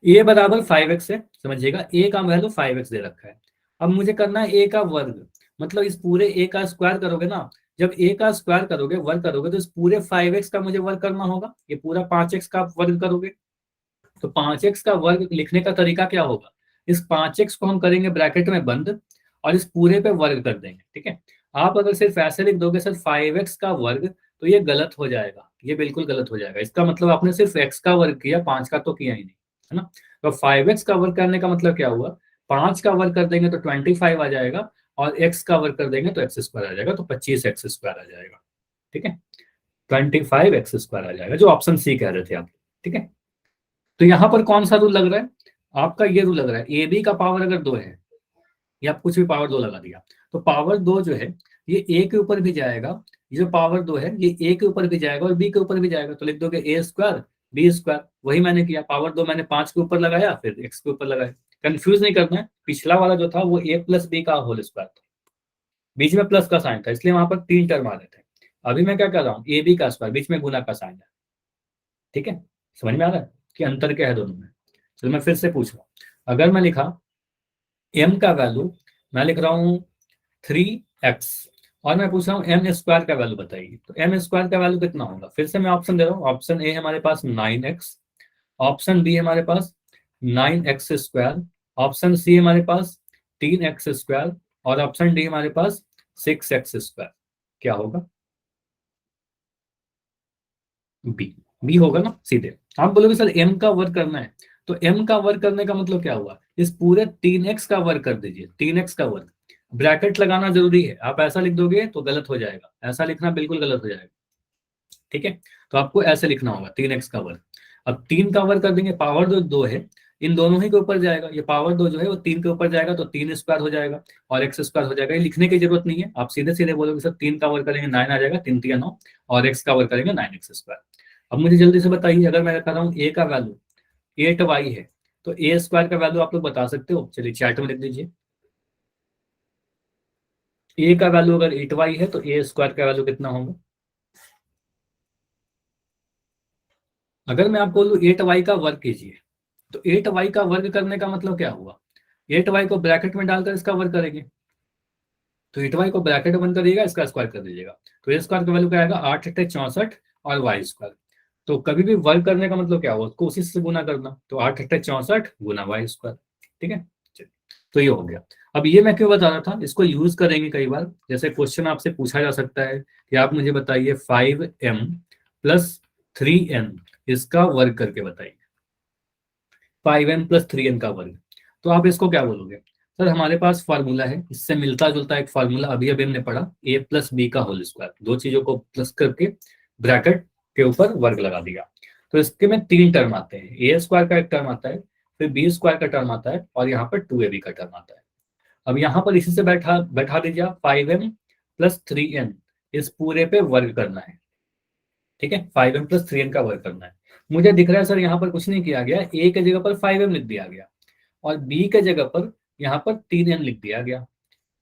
ए बराबर 5x है, समझिएगा, ए का वैल्यू 5x दे रखा है, अब मुझे करना है ए का वर्ग, मतलब इस पूरे ए का स्क्वायर करोगे ना, जब ए का स्क्वायर करोगे, वर्ग करोगे, तो इस पूरे 5x का मुझे वर्ग करना होगा, ये पूरा 5x का आप वर्ग करोगे, तो 5x का वर्ग लिखने का तरीका क्या होगा, इस 5x को हम करेंगे ब्रैकेट में बंद और इस पूरे पे वर्ग कर देंगे, ठीक है। आप अगर सिर्फ ऐसे लिख दोगे सर 5x का वर्ग, तो ये गलत हो जाएगा, ये बिल्कुल गलत हो जाएगा। इसका मतलब आपने सिर्फ x का वर्ग किया, 5 का तो किया ही नहीं, है ना। तो 5x का वर्ग करने का मतलब क्या हुआ, 5 का वर्ग कर देंगे तो 25 आ जाएगा, और x का वर्ग कर देंगे तो x स्क्वायर आ जाएगा, तो 25x स्क्वायर आ जाएगा। ठीक है, 25x स्क्वायर आ जाएगा, जो ऑप्शन सी कह रहे थे आप। ठीक है, तो यहां पर कौन सा रूल लग रहा है, आपका ये रूल लग रहा है, ए बी का पावर अगर 2 है, या आप कुछ भी पावर 2 लगा दिया, तो पावर 2 जो है ये ए के ऊपर भी जाएगा, ये जो पावर 2 है ये ए के ऊपर भी जाएगा और बी के ऊपर भी जाएगा, तो लिख दोगे ए स्क्वायर बी स्क्वायर। वही मैंने किया, पावर 2 मैंने 5 के ऊपर लगाया, फिर एक्स के ऊपर लगाया। कंफ्यूज नहीं करना है, पिछला वाला जो था वो ए प्लस बी का होल स्क्वायर था, बीच में प्लस का साइन था, इसलिए वहां पर 3 टर्म आ रहे थे। अभी मैं क्या कर रहा हूँ, ए बी का स्क्वायर, बीच में गुना का साइन है। ठीक है, समझ में आ रहा है कि अंतर क्या है दोनों में। चलो मैं फिर से पूछ रहा हूँ, अगर मैं लिखा m का वैल्यू, मैं लिख रहा हूँ 3x, और मैं पूछ रहा हूँ एम स्क्वायर का वैल्यू बताइए, तो एम स्क्वायर का वैल्यू कितना होगा। फिर से मैं ऑप्शन दे रहा हूँ, ऑप्शन ए हमारे पास 9x, ऑप्शन बी हमारे पास 9x स्क्वायर, ऑप्शन सी हमारे पास 3x स्क्वायर, और ऑप्शन डी हमारे पास 6x स्क्वायर। क्या होगा, बी। बी होगा ना सीधे। आप बोलोगे सर एम का वर्क करना है, तो एम का वर्क करने का मतलब क्या हुआ, इस पूरे 3x का वर्क कर दीजिए, 3x का वर्क। ब्रैकेट लगाना जरूरी है, आप ऐसा लिख दोगे तो गलत हो जाएगा, ऐसा लिखना बिल्कुल गलत हो जाएगा। ठीक है, तो आपको ऐसे लिखना होगा 3x का वर्ग। अब 3 का वर्ग कर देंगे, पावर जो 2 है इन दोनों ही के ऊपर जाएगा, ये पावर 2 जो है वो 3 के ऊपर जाएगा, तो 3 स्क्वायर हो जाएगा और x स्क्वायर हो जाएगा। ये लिखने की जरूरत नहीं है, आप सीधे सीधे बोलोगे सर 3 का वर्ग करेंगे 9 आ जाएगा, 3 3 9, और x का वर्ग करेंगे 9x स्क्वायर। अब मुझे जल्दी से बताइए, अगर मैं कर रहा हूँ a का वैल्यू 8y है, तो a स्क्वायर का वैल्यू आप लोग बता सकते हो, चलिए चैट में लिख दीजिए। a का वैल्यू अगर 8y है तो a स्क्वायर का वैल्यू कितना होगा। अगर मैं आपको बोलूँ 8y का वर्ग कीजिए, तो 8y का वर्ग करने का मतलब क्या हुआ, 8y को ब्रैकेट में डालकर इसका वर्ग करेंगे, तो 8y को ब्रैकेट में बंद करिएगा, इसका स्क्वायर कर दीजिएगा, तो ए स्क्वायर का वैल्यू क्या आएगा 8 8 64, और वाई स्क्वायर। तो कभी भी वर्ग करने का मतलब क्या हुआ, उसको उसी से गुना करना, तो 8 8 64 गुना वाई स्क्वायर। ठीक है, चलिए, तो ये हो गया। अब ये मैं क्यों बता रहा था, इसको यूज करेंगे कई बार, जैसे क्वेश्चन आपसे पूछा जा सकता है कि आप मुझे बताइए 5m प्लस 3n इसका वर्ग करके बताइए, 5n प्लस 3n का वर्ग। तो आप इसको क्या बोलोगे, सर हमारे पास फार्मूला है, इससे मिलता जुलता एक फार्मूला अभी अभी हमने पढ़ा, a प्लस बी का होल स्क्वायर, दो चीजों को प्लस करके ब्रैकेट के ऊपर वर्ग लगा दिया। तो इसके में 3 टर्म आते हैं, ए स्क्वायर का एक टर्म आता है, फिर बी स्क्वायर का टर्म आता है, और यहाँ पर 2ab का टर्म आता है। अब यहाँ पर इसी से बैठा बैठा दीजिए आप 5m प्लस 3n, इस पूरे पे वर्ग करना है। ठीक है, 5m प्लस 3n का वर्ग करना है। मुझे दिख रहा है सर यहाँ पर कुछ नहीं किया गया, a के जगह पर 5m लिख दिया गया, और बी के जगह पर यहाँ पर 3n लिख दिया गया।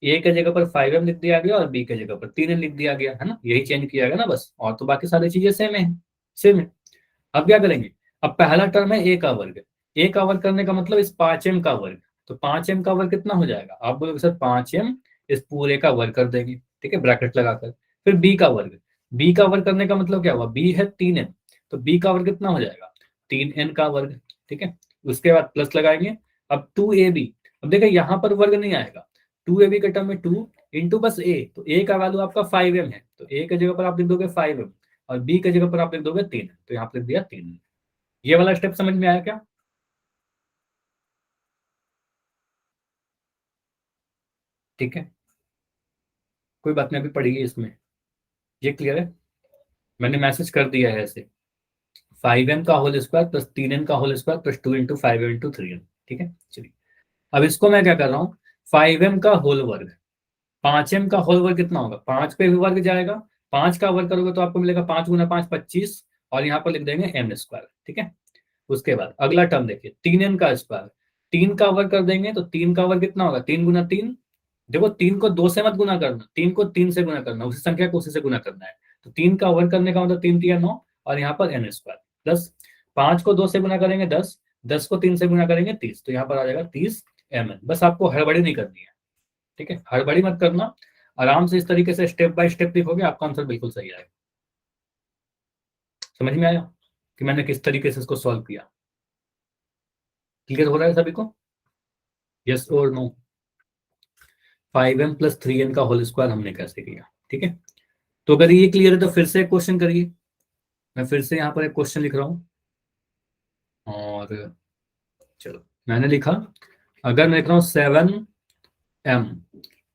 ए के जगह पर 5m लिख दिया गया और बी के जगह पर 3n लिख दिया गया, है ना, यही चेंज किया गया ना बस, और तो बाकी सारी चीजें सेम है, सेम है। अब क्या करेंगे, अब पहला टर्म है ए का वर्ग, ए का वर्ग करने का मतलब इस 5m का वर्ग, तो 5m का वर्ग कितना हो जाएगा, आप बोलोगे सर 5m, इस पूरे का वर्ग कर देंगे, ठीक है, ब्रैकेट लगाकर। फिर बी का वर्ग, बी का वर्ग करने का मतलब क्या हुआ, बी है 3n, तो बी का वर्ग कितना हो जाएगा 3n का वर्ग। ठीक है, उसके बाद प्लस लगाएंगे। अब 2ab, अब देखिए यहाँ पर वर्ग नहीं आएगा, 2ab के टर्म में 2 इंटू बस ए, तो ए का वैल्यू आपका 5m है, तो ए के जगह पर आप लिख दोगे 5m, और बी के जगह पर आप लिख दोगे 3, तो यहाँ पर लिख दिया 3। ये वाला स्टेप समझ में आया क्या, ठीक है, कोई बात नहीं, अभी पढ़िए इसमें, ये क्लियर है, मैंने मैसेज कर दिया है ऐसे, 5m का होल स्क्वायर प्लस 3n का whole square plus 2 into 5m into 3n। ठीक है, चलिए, अब इसको मैं क्या कर रहा हूँ, 5m का होल वर्ग, 5m का होल वर्ग कितना होगा, 5 पे भी वर्ग जाएगा, 5 का वर्ग करोगे तो आपको मिलेगा 5 गुना 5 25, और यहाँ पर लिख देंगे m स्क्वायर। ठीक है, उसके बाद अगला टर्म देखिए 3n का स्क्वायर, 3 का वर्ग कर देंगे तो 3 का वर्ग कितना होगा, 3 गुना 3, देखो 3 को 2 से मत गुना करना, 3 को 3 से गुना करना, उसी संख्या को उसी से गुना करना है, तो 3 का वर्ग करने का मतलब 3 3 9, और यहाँ पर n स्क्वायर प्लस 5 को 2 से गुना करेंगे 10, 10 को 3 से गुना करेंगे 30, तो यहाँ पर आ जाएगा 30 mn। बस आपको हड़बड़ी नहीं करनी है, ठीक है, हड़बड़ी मत करना, आराम से इस तरीके से स्टेप बाय स्टेप लिखोगे आपका आंसर बिल्कुल सही आएगा। समझ में आया कि मैंने किस तरीके से इसको सॉल्व किया, क्लियर हो रहा है सभी को, यस और नो। 5m प्लस 3n का होल स्क्वायर हमने कैसे किया, ठीक है, तो अगर ये क्लियर है तो फिर से क्वेश्चन करिए, मैं फिर से यहाँ पर एक क्वेश्चन लिख रहा हूँ, और चलो मैंने लिखा, अगर मैं लिख रहा हूँ 7m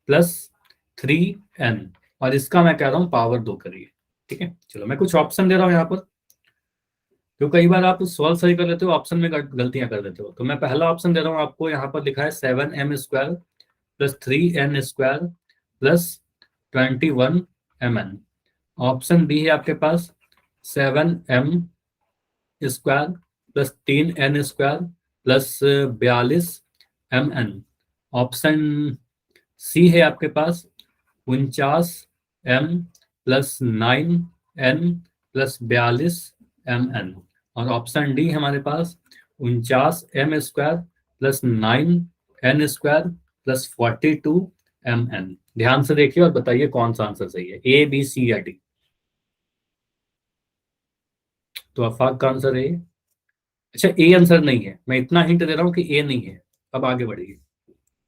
प्लस 3n, और इसका मैं कह रहा हूँ पावर 2 करिए। ठीक है, चलो मैं कुछ ऑप्शन दे रहा हूँ यहाँ पर, तो कई बार आप सॉल्व सही कर लेते हो, ऑप्शन में गलतियां कर देते हो। तो मैं पहला ऑप्शन दे रहा हूँ आपको, यहाँ पर लिखा है 7m² plus 3n² plus 21mn। Option B है आपके पास 7m² plus 3n² plus 42mn। Option C है आपके पास 49m plus 9n plus 42mn। और ऑप्शन डी हमारे पास 49m² plus 9n² plus 42mn। ध्यान से देखिए और बताइए कौन सा आंसर सही है, ए बी सी या डी। तो आफाक का आंसर है, अच्छा ए आंसर नहीं है, मैं इतना हिंट दे रहा हूं कि ए नहीं है। अब आगे बढ़िए,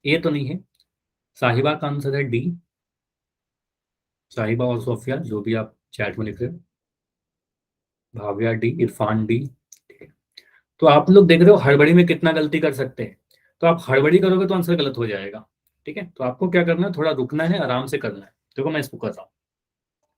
ए तो नहीं है। साहिबा का आंसर है डी। साहिबा और सोफिया, जो भी आप चैट में लिख रहे हो, भाविया डी, इरफान डी। ठीक है, तो आप लोग देख रहे हो हड़बड़ी में कितना गलती कर सकते हैं। तो आप हड़बड़ी करोगे तो आंसर गलत हो जाएगा। ठीक है, तो आपको क्या करना है, थोड़ा रुकना है, आराम से करना है। देखो मैं इसको कर रहा हूँ,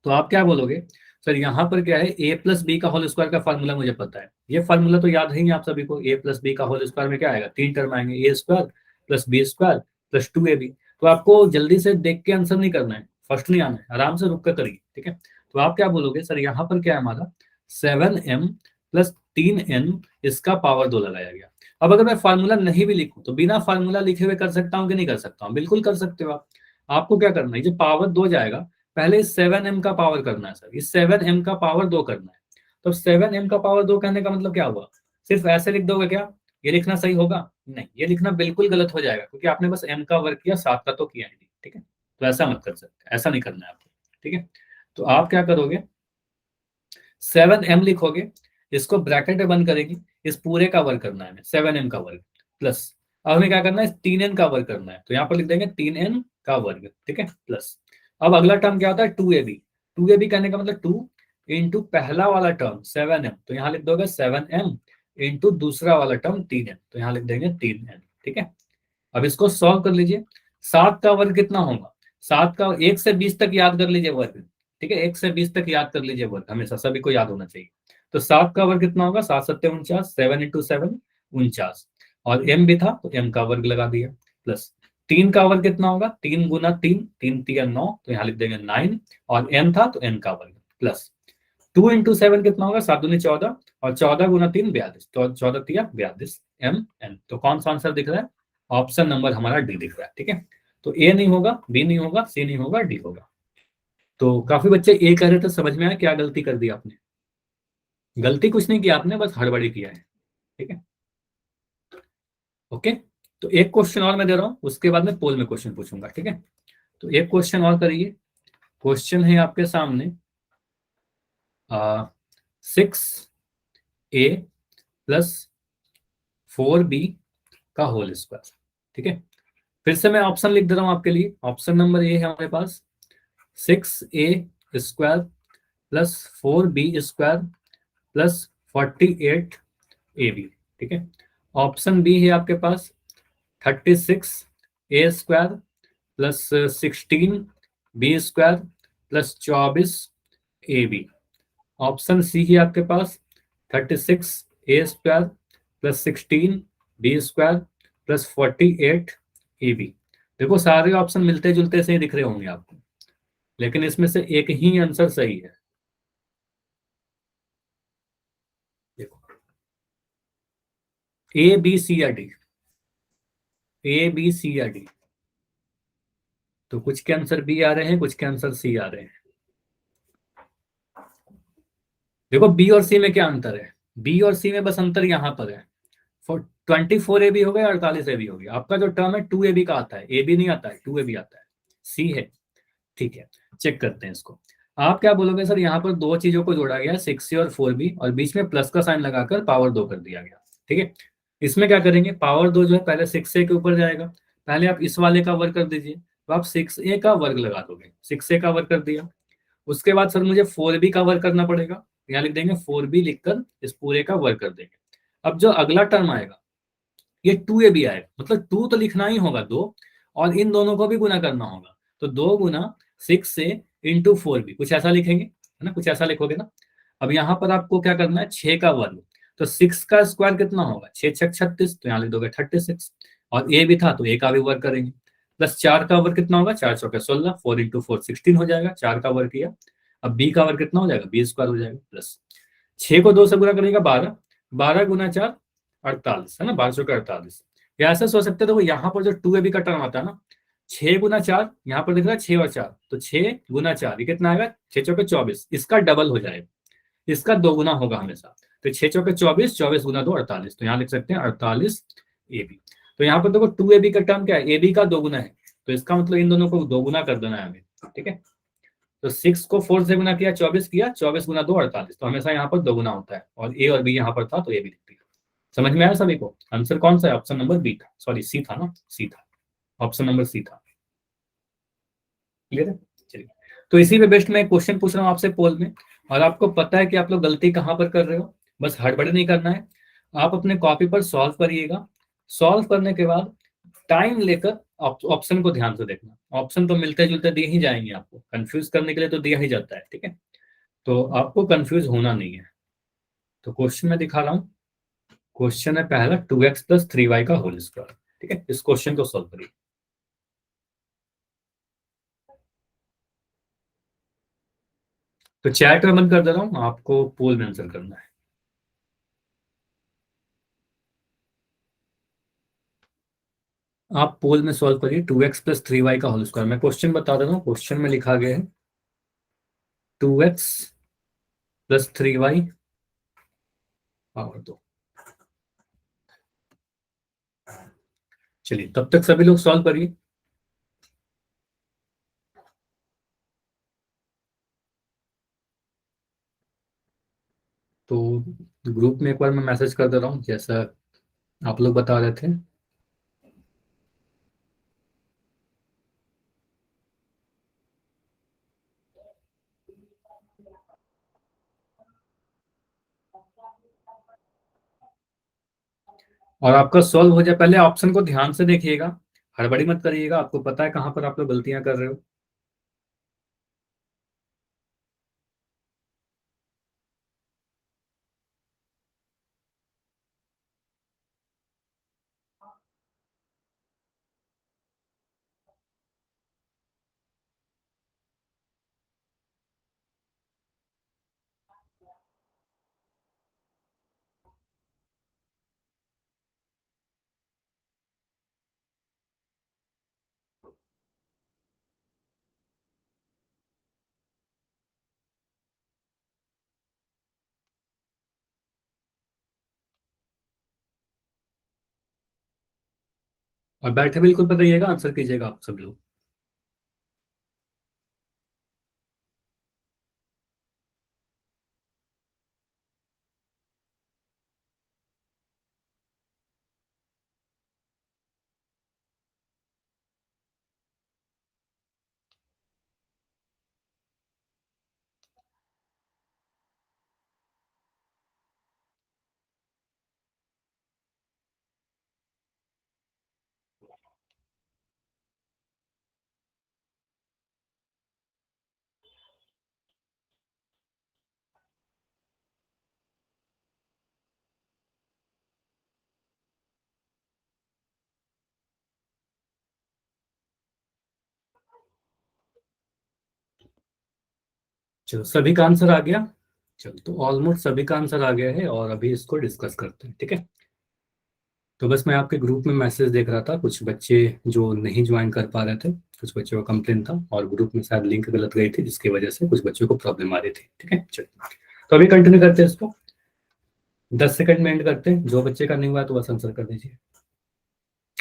तो आप क्या बोलोगे, सर यहाँ पर क्या है, ए प्लस बी का होल स्क्वायर का फार्मूला मुझे पता है। ये फार्मूला तो याद है ही आप सभी को, ए प्लस बी का होल स्क्वायर में क्या आएगा, 3 टर्म आएंगे, a square plus b square plus 2ab। तो आपको जल्दी से देख के आंसर नहीं करना है, फर्स्ट नहीं आना है, आराम से रुक कर करिए। ठीक है, तो आप क्या बोलोगे, सर यहाँ पर क्या है हमारा 7m प्लस 3n, इसका पावर 2 लगाया गया। अब अगर मैं फार्मूला नहीं भी लिखूं तो बिना फार्मूला लिखे हुए कर सकता हूँ कि नहीं कर सकता हूँ, बिल्कुल कर सकते हो आप। आपको क्या करना है, जो पावर 2 जाएगा, पहले इस 7m का पावर करना है सर, इस 7m का पावर 2 करना है। तो 7m का पावर 2 करने का मतलब क्या हुआ, सिर्फ ऐसे लिख दोगे क्या, ये लिखना सही होगा, नहीं, ये लिखना बिल्कुल गलत हो जाएगा, क्योंकि आपने बस m का वर्ग किया, 7 का तो किया ही नहीं। ठीक है, तो ऐसा मत कर सकते, ऐसा नहीं करना है आपको। ठीक है, तो आप क्या करोगे, 7m लिखोगे, इसको ब्रैकेट में बंद करेगी, इस पूरे का वर्ग करना है, 7m का वर्ग प्लस, अब हमें क्या करना है, 3n का वर्ग करना है, तो यहाँ पर लिख देंगे 3n का वर्ग। ठीक है, प्लस अब अगला टर्म क्या होता है, 2ab। 2ab कहने का मतलब 2 इंटू पहला वाला टर्म 7m, तो यहाँ लिख दोगे 7m इंटू दूसरा वाला टर्म 3n, तो यहाँ लिख देंगे 3n। ठीक है, अब इसको सॉल्व कर लीजिए। 7 का वर्ग कितना होगा, 7 का 1 से 20 तक याद कर लीजिए वर्ग। ठीक है, 1 से 20 तक याद कर लीजिए वर्ग, हमेशा सभी को याद होना चाहिए। तो 7 का वर्ग कितना होगा, 7 सत्ते 49, 7 इंटू 7 49, और m भी था तो m का वर्ग लगा दिया, प्लस 3 का वर्ग कितना होगा, 3 गुना 3, 3 3 9, तो यहाँ लिख देंगे 9, और m था तो m का वर्ग, प्लस 2 इंटू 7 कितना होगा, 7 दूनी 14, और 14 गुना 3 42, तो 14 3 42 mn। तो कौन सा आंसर दिख रहा है, ऑप्शन नंबर हमारा डी दिख रहा है। ठीक है, तो ए नहीं होगा, बी नहीं होगा, सी नहीं होगा, डी होगा। तो काफी बच्चे ए कह रहे थे, समझ में आया क्या गलती कर दी आपने, गलती कुछ नहीं किया आपने, बस हड़बड़ी किया है। ठीक है, ओके। तो एक क्वेश्चन और मैं दे रहा हूं, उसके बाद में पोल में क्वेश्चन पूछूंगा। ठीक है, तो एक क्वेश्चन और करिए। क्वेश्चन है आपके सामने 6a प्लस 4b का होल स्क्वायर। ठीक है, फिर से मैं ऑप्शन लिख दे रहा हूं आपके लिए। ऑप्शन नंबर ए है हमारे पास 6a² plus 4b² plus 48ab। ठीक है, ऑप्शन बी है आपके पास 36a² plus 16b² plus 24ab। Option C है आपके पास 36a² plus 16b² plus 48ab। देखो सारे ऑप्शन मिलते जुलते से ही दिख रहे होंगे आपको, लेकिन इसमें से एक ही आंसर सही है। देखो ए बी सी या डी, ए बी सी या डी। तो कुछ के आंसर बी आ रहे हैं, कुछ के आंसर सी आ रहे हैं। देखो बी और सी में क्या अंतर है, बी और सी में बस अंतर यहां पर है, 24ab हो गया, 48ab हो गया। आपका जो टर्म है 2ab का आता है, ए बी नहीं आता है, 2ab आता है, सी है। ठीक है, चेक करते हैं इसको। आप क्या बोलोगे, सर यहाँ पर दो चीजों को जोड़ा गया, 6c और 4b, और बीच में प्लस का साइन लगाकर पावर 2 कर दिया गया। ठीक है, इसमें क्या करेंगे, पावर 2 जो है पहले 6a के ऊपर जाएगा, पहले आप इस वाले का वर्ग कर दीजिए, तो आप 6a का वर्ग लगा दोगे, 6a का वर्ग कर दिया। उसके बाद सर मुझे 4b का वर्ग करना पड़ेगा, यहाँ लिख देंगे 4b लिखकर इस पूरे का वर्ग कर देंगे। अब जो अगला टर्म आएगा ये 2ab आएगा, मतलब 2 तो लिखना ही होगा 2, और इन दोनों को भी गुना करना होगा, तो 2 गुना 6 से इंटू 4b, कुछ ऐसा लिखेंगे है ना, कुछ ऐसा लिखोगे ना। अब यहाँ पर आपको क्या करना है, 6 का वर्ग, तो 6 का स्क्वायर कितना होगा, 6 6 36, तो यहाँ लिख दोगे 36, और ए भी था तो ए का भी वर्ग करेंगे, प्लस 4 का वर्ग कितना होगा, 4 चौके 16, 4 इंटू 4 16 हो जाएगा, 4 का वर्ग किया। अब बी का वर्ग कितना हो जाएगा, बी स्क्वायर हो जाएगा, प्लस 6 को 2 से गुना करेगा 12, 12 गुना 4 48 है ना, 12 चौके 48। या ऐसा सोच सकते हो, तो यहाँ पर जो 2ab का टर्म आता है ना, 6 गुना 4, यहाँ पर दिख रहा है 6 और 4, तो 6 गुना 4 ये कितना आएगा, 6 चौके 24, इसका डबल हो जाएगा, इसका 2 गुना होगा हमेशा, तो 6 चौके 24, 24 गुना 2 48, तो यहाँ लिख सकते हैं 48 ab। तो यहाँ पर देखो 2ab का टर्म क्या है, ab का 2 गुना है, तो इसका मतलब इन दोनों को 2 गुना कर देना है हमें, ठीक है। तो 6 को 4 से गुना किया, 24 किया, 24 गुना 2 48, तो हमेशा यहाँ पर 2 गुना होता है, और ए और बी यहाँ पर था तो ए भी लिख दिया। समझ में आया सभी को, आंसर कौन सा है, ऑप्शन नंबर बी था, सॉरी सी था ना, सी था, ऑप्शन नंबर सी था। क्लियर है, चलिए। तो इसी पे बेस्ट मैं एक क्वेश्चन पूछ रहा हूँ आपसे पोल में, और आपको पता है कि आप लोग गलती कहाँ पर कर रहे हो, बस हड़बड़ी नहीं करना है, आप अपने कॉपी पर सॉल्व करिएगा, सॉल्व करने के बाद टाइम लेकर ऑप्शन को ध्यान से देखना, ऑप्शन तो मिलते जुलते दिए ही जाएंगे, आपको कंफ्यूज करने के लिए तो दिया ही जाता है, ठीक है, तो आपको कंफ्यूज होना नहीं है। तो क्वेश्चन में दिखा रहा हूँ, क्वेश्चन है पहला 2x प्लस 3y का होल स्क्वायर, ठीक है, इस क्वेश्चन को सॉल्व करिए। तो चैट में बंद कर दे रहा हूँ, आपको पोल में आंसर करना है। आप पोल में सॉल्व करिए 2x प्लस 3y का होल स्क्वायर, मैं क्वेश्चन बता दे रहा हूँ, क्वेश्चन में लिखा गया है 2x प्लस 3y पावर 2। चलिए तब तक सभी लोग सॉल्व करिए। तो ग्रुप में एक बार मैं मैसेज कर दे रहा हूँ, जैसा आप लोग बता रहे थे। और आपका सॉल्व हो जाए, पहले ऑप्शन को ध्यान से देखिएगा, हड़बड़ी मत करिएगा, आपको पता है कहाँ पर आप लोग गलतियां कर रहे हो। और बैठे बिल्कुल पर रहिएगा, आंसर कीजिएगा आप सब लोग। चलो सभी का आंसर आ गया, चलो तो ऑलमोस्ट सभी का आंसर आ गया है, और अभी इसको डिस्कस करते हैं, ठीक है। तो बस मैं आपके ग्रुप में मैसेज देख रहा था, कुछ बच्चे जो नहीं ज्वाइन कर पा रहे थे, कुछ बच्चों का कंप्लेन था, और ग्रुप में शायद लिंक गलत गई थी, जिसकी वजह से कुछ बच्चों को प्रॉब्लम आ रही थी, ठीक है। चलिए तो अभी कंटिन्यू करते हैं इसको, 10 सेकंड में एंड करते हैं, जो बच्चे का नहीं हुआ तो बस आंसर कर दीजिए।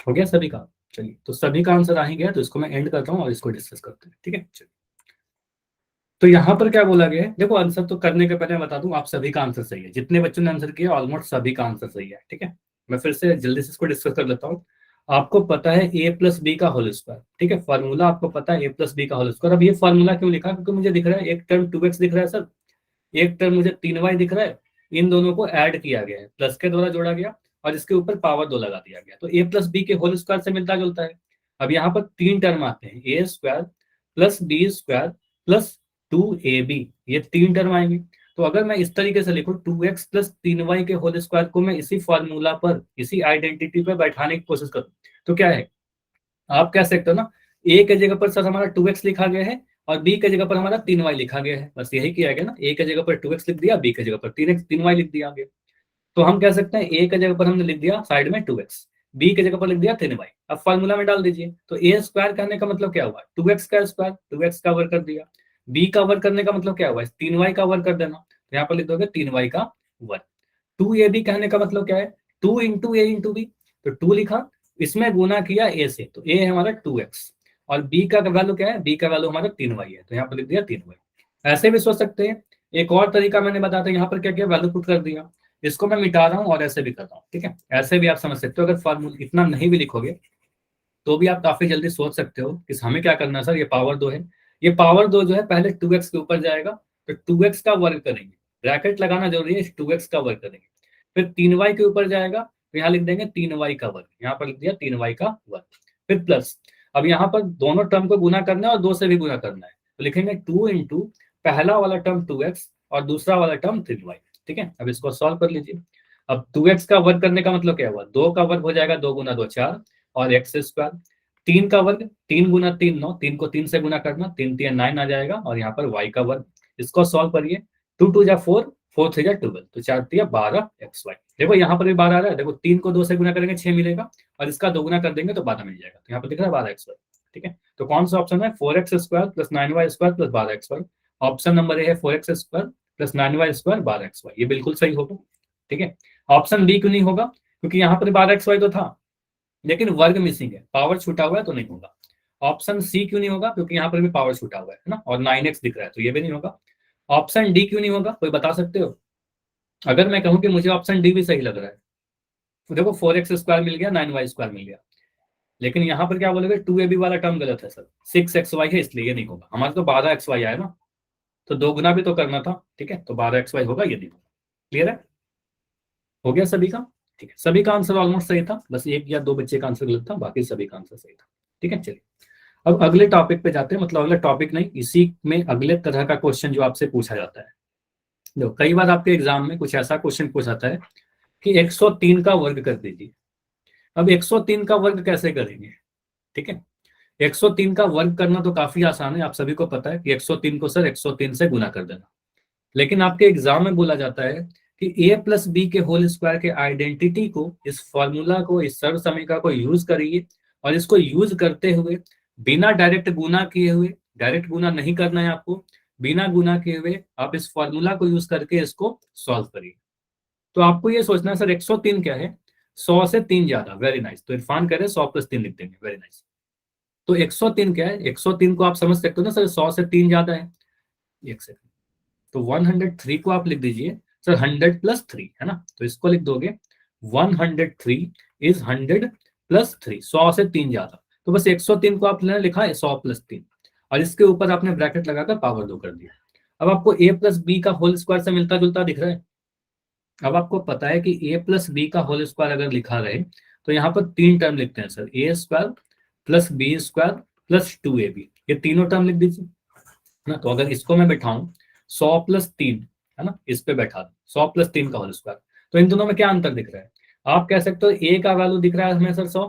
हो गया सभी का, चलिए तो सभी का आंसर आ ही गया, तो इसको मैं एंड करता हूँ और इसको डिस्कस करते हैं, ठीक है। चलिए तो यहाँ पर क्या बोला गया है, देखो आंसर तो करने के पहले बता दूं, आप सभी का आंसर सही है, जितने बच्चों ने आंसर किया ऑलमोस्ट सभी का आंसर सही है, ठीक है। मैं फिर से जल्दी से इसको डिस्कस कर लेता हूँ। आपको पता है ए प्लस बी का होल स्क्वायर, ठीक है, फॉर्मूला आपको पता है ए प्लस बी का होल स्क्वायर। अब ये फॉर्मूला क्यों लिखा, क्योंकि मुझे दिख रहा है एक टर्म 2x दिख रहा है सर, एक टर्म मुझे 3y दिख रहा है, इन दोनों को ऐड किया गया है, प्लस के द्वारा जोड़ा गया और इसके ऊपर पावर 2 लगा दिया गया, तो a प्लस बी के होल स्क्वायर से मिलता जुलता है। अब यहाँ पर 3 टर्म आते हैं, a square plus b square plus 2ab, ये 3 टर्म आएंगे। तो अगर मैं इस तरीके से लिखूं 2x प्लस 3y के होल स्क्वायर को मैं इसी फॉर्मूला पर, इसी आइडेंटिटी पर बैठाने की कोशिश करूं, तो क्या है, आप कह सकते हो ना, a के जगह पर सर हमारा 2x लिखा गया है और b के जगह पर हमारा 3y लिखा गया है, बस यही किया गया ना, a के जगह पर 2x लिख दिया, b के जगह पर 3y लिख दिया गया। तो हम कह सकते हैं a के जगह पर हमने लिख दिया साइड में 2x, b के जगह पर लिख दिया 3y। अब फॉर्मूला में डाल दीजिए, तो a स्क्वायर करने का मतलब क्या हुआ, 2x का स्क्वायर, 2x का वर्ग कर दिया, b का वर्ग करने का मतलब क्या हुआ, 3y का वर्ग कर देना, तो यहाँ पर लिख दोगे 3y का वर्ग। 2ab कहने का मतलब क्या है, 2 इंटू ए इंटू बी, तो 2 लिखा, इसमें गुना किया a से, तो a है हमारा 2x और b का वैल्यू क्या है, b का वैल्यू हमारा 3y है, तो यहाँ पर लिख दिया 3y। ऐसे भी सोच सकते हैं, एक और तरीका मैंने बताया था, यहाँ पर क्या किया, वैल्यू पुट कर दिया, इसको मैं मिटा रहा हूँ और ऐसे भी कर रहा हूँ, ठीक है, ऐसे भी आप समझ सकते हो। अगर फॉर्मूला इतना नहीं भी लिखोगे तो भी आप काफी जल्दी सोच सकते हो कि हमें क्या करना है, सर ये पावर 2 है, ये पावर 2 जो है पहले 2x के ऊपर जाएगा, तो 2x का वर्ग करेंगे, ब्रैकेट लगाना जरूरी है, 2x का वर्ग करेंगे, फिर 3y के ऊपर जाएगा, तो यहाँ लिख देंगे 3y का वर्ग, यहाँ पर लिख दिया 3y का वर्ग, फिर प्लस, अब यहाँ पर दोनों टर्म को गुना करना है और 2 से भी गुना करना है, तो लिखेंगे 2 इंटू पहला वाला टर्म 2x और दूसरा वाला टर्म 3y, ठीक है। अब इसको सॉल्व कर लीजिए, अब 2x का वर्ग करने का मतलब क्या हुआ, 2 का वर्ग हो जाएगा, 2 गुना 2 4 और एक्स स्क्वायर, 3 का वर्ग 3 गुना 3 9, 3 को 3 से गुना करना, 3 3 9 आ जाएगा, और यहाँ पर y का वर्ग, इसको सॉल्व करिए, 2 2 जा 4, 4 3 जा 12, तो 4 3 12 XY। देखो यहाँ पर भी 12 आ रहा है, देखो 3 को 2 से गुना करेंगे 6 मिलेगा और इसका 2 गुना कर देंगे तो 12 मिल जाएगा, तो यहाँ पर दिख रहा है 12XY, ठीक है। तो कौन सा ऑप्शन है, 4x square plus 9y square plus 12XY, option number A है 4x square plus 9y square 12XY, ये बिल्कुल सही होगा, ठीक है। ऑप्शन बी क्यों नहीं होगा, क्योंकि यहाँ पर 12XY तो था लेकिन वर्ग मिसिंग है, पावर छूटा हुआ है, तो नहीं होगा। ऑप्शन सी क्यों नहीं होगा, क्योंकि यहाँ पर भी पावर छूटा हुआ है ना, और 9x दिख रहा है, तो ये भी नहीं होगा। ऑप्शन डी क्यों नहीं होगा, कोई बता सकते हो। अगर मैं कहूँ कि मुझे ऑप्शन डी भी सही लग रहा है, तो देखो 4x स्क्वायर मिल गया, 9y स्क्वायर मिल गया, लेकिन यहाँ पर क्या बोलोगे, 2ab वाला टर्म गलत है सर, 6xy है, इसलिए ये नहीं होगा, हमारा तो 12xy आया ना, तो 2 गुना भी तो करना था, ठीक है, तो 12xy होगा, ये नहीं होगा। क्लियर है, हो गया सभी का, ठीक है, सभी का आंसर ऑलमोस्ट सही था, बस 1 या 2 बच्चे का आंसर गलत था, बाकी सभी का आंसर सही था, ठीक है। चलिए अब अगले टॉपिक पे जाते हैं, मतलब अगला टॉपिक नहीं, इसी में अगले तरह का क्वेश्चन जो आपसे पूछा जाता है। देखो कई बार आपके एग्जाम में कुछ ऐसा क्वेश्चन पूछा जाता है कि 103 का वर्ग कर दीजिए। अब 103 का वर्ग कैसे करेंगे, ठीक है। 103 का वर्ग करना तो काफी आसान है, आप सभी को पता है कि 103 को सर 103 से गुना कर देना, लेकिन आपके एग्जाम में बोला जाता है कि a प्लस बी के होल स्क्वायर के आइडेंटिटी को, इस फॉर्मूला को, इस सर्व समीकरण को यूज करिए, और इसको यूज करते हुए बिना डायरेक्ट गुना किए हुए, डायरेक्ट गुना नहीं करना है आपको, बिना गुना किए हुए आप इस फॉर्मूला को यूज करके इसको सॉल्व करिए। तो आपको ये सोचना है सर 103 क्या है, 100 से 3 ज्यादा, वेरी नाइस, तो इरफान कह रहे 100 प्लस 3 लिख देंगे, वेरी नाइस। तो 103 क्या है, 103 को आप समझ सकते हो ना सर, 100 से 3 ज्यादा है, एक सेकंड, तो 103 को आप लिख दीजिए सर 100 प्लस 3 है ना, तो इसको लिख दोगे 103 इज 100 प्लस 3, 100 से 3 ज्यादा, तो बस 103 को आपने लिखा है 100 प्लस 3 और इसके ऊपर आपने ब्रैकेट लगाकर पावर 2 कर दिया। अब आपको a प्लस बी का होल स्क्वायर से मिलता जुलता दिख रहा है। अब आपको पता है कि a प्लस बी का होल स्क्वायर अगर लिखा रहे तो यहाँ पर 3 टर्म लिखते हैं sir, a square plus b square plus 2ab, ये तीनों टर्म लिख दीजिए ना। तो अगर इसको मैं बैठाऊं 100 प्लस 3 है ना, इस पे बैठा दूं 100 प्लस 3 का होल स्क्वायर, तो इन दोनों में क्या अंतर दिख रहा है, आप कह सकते हो a का वैल्यू दिख रहा है हमें सर 100,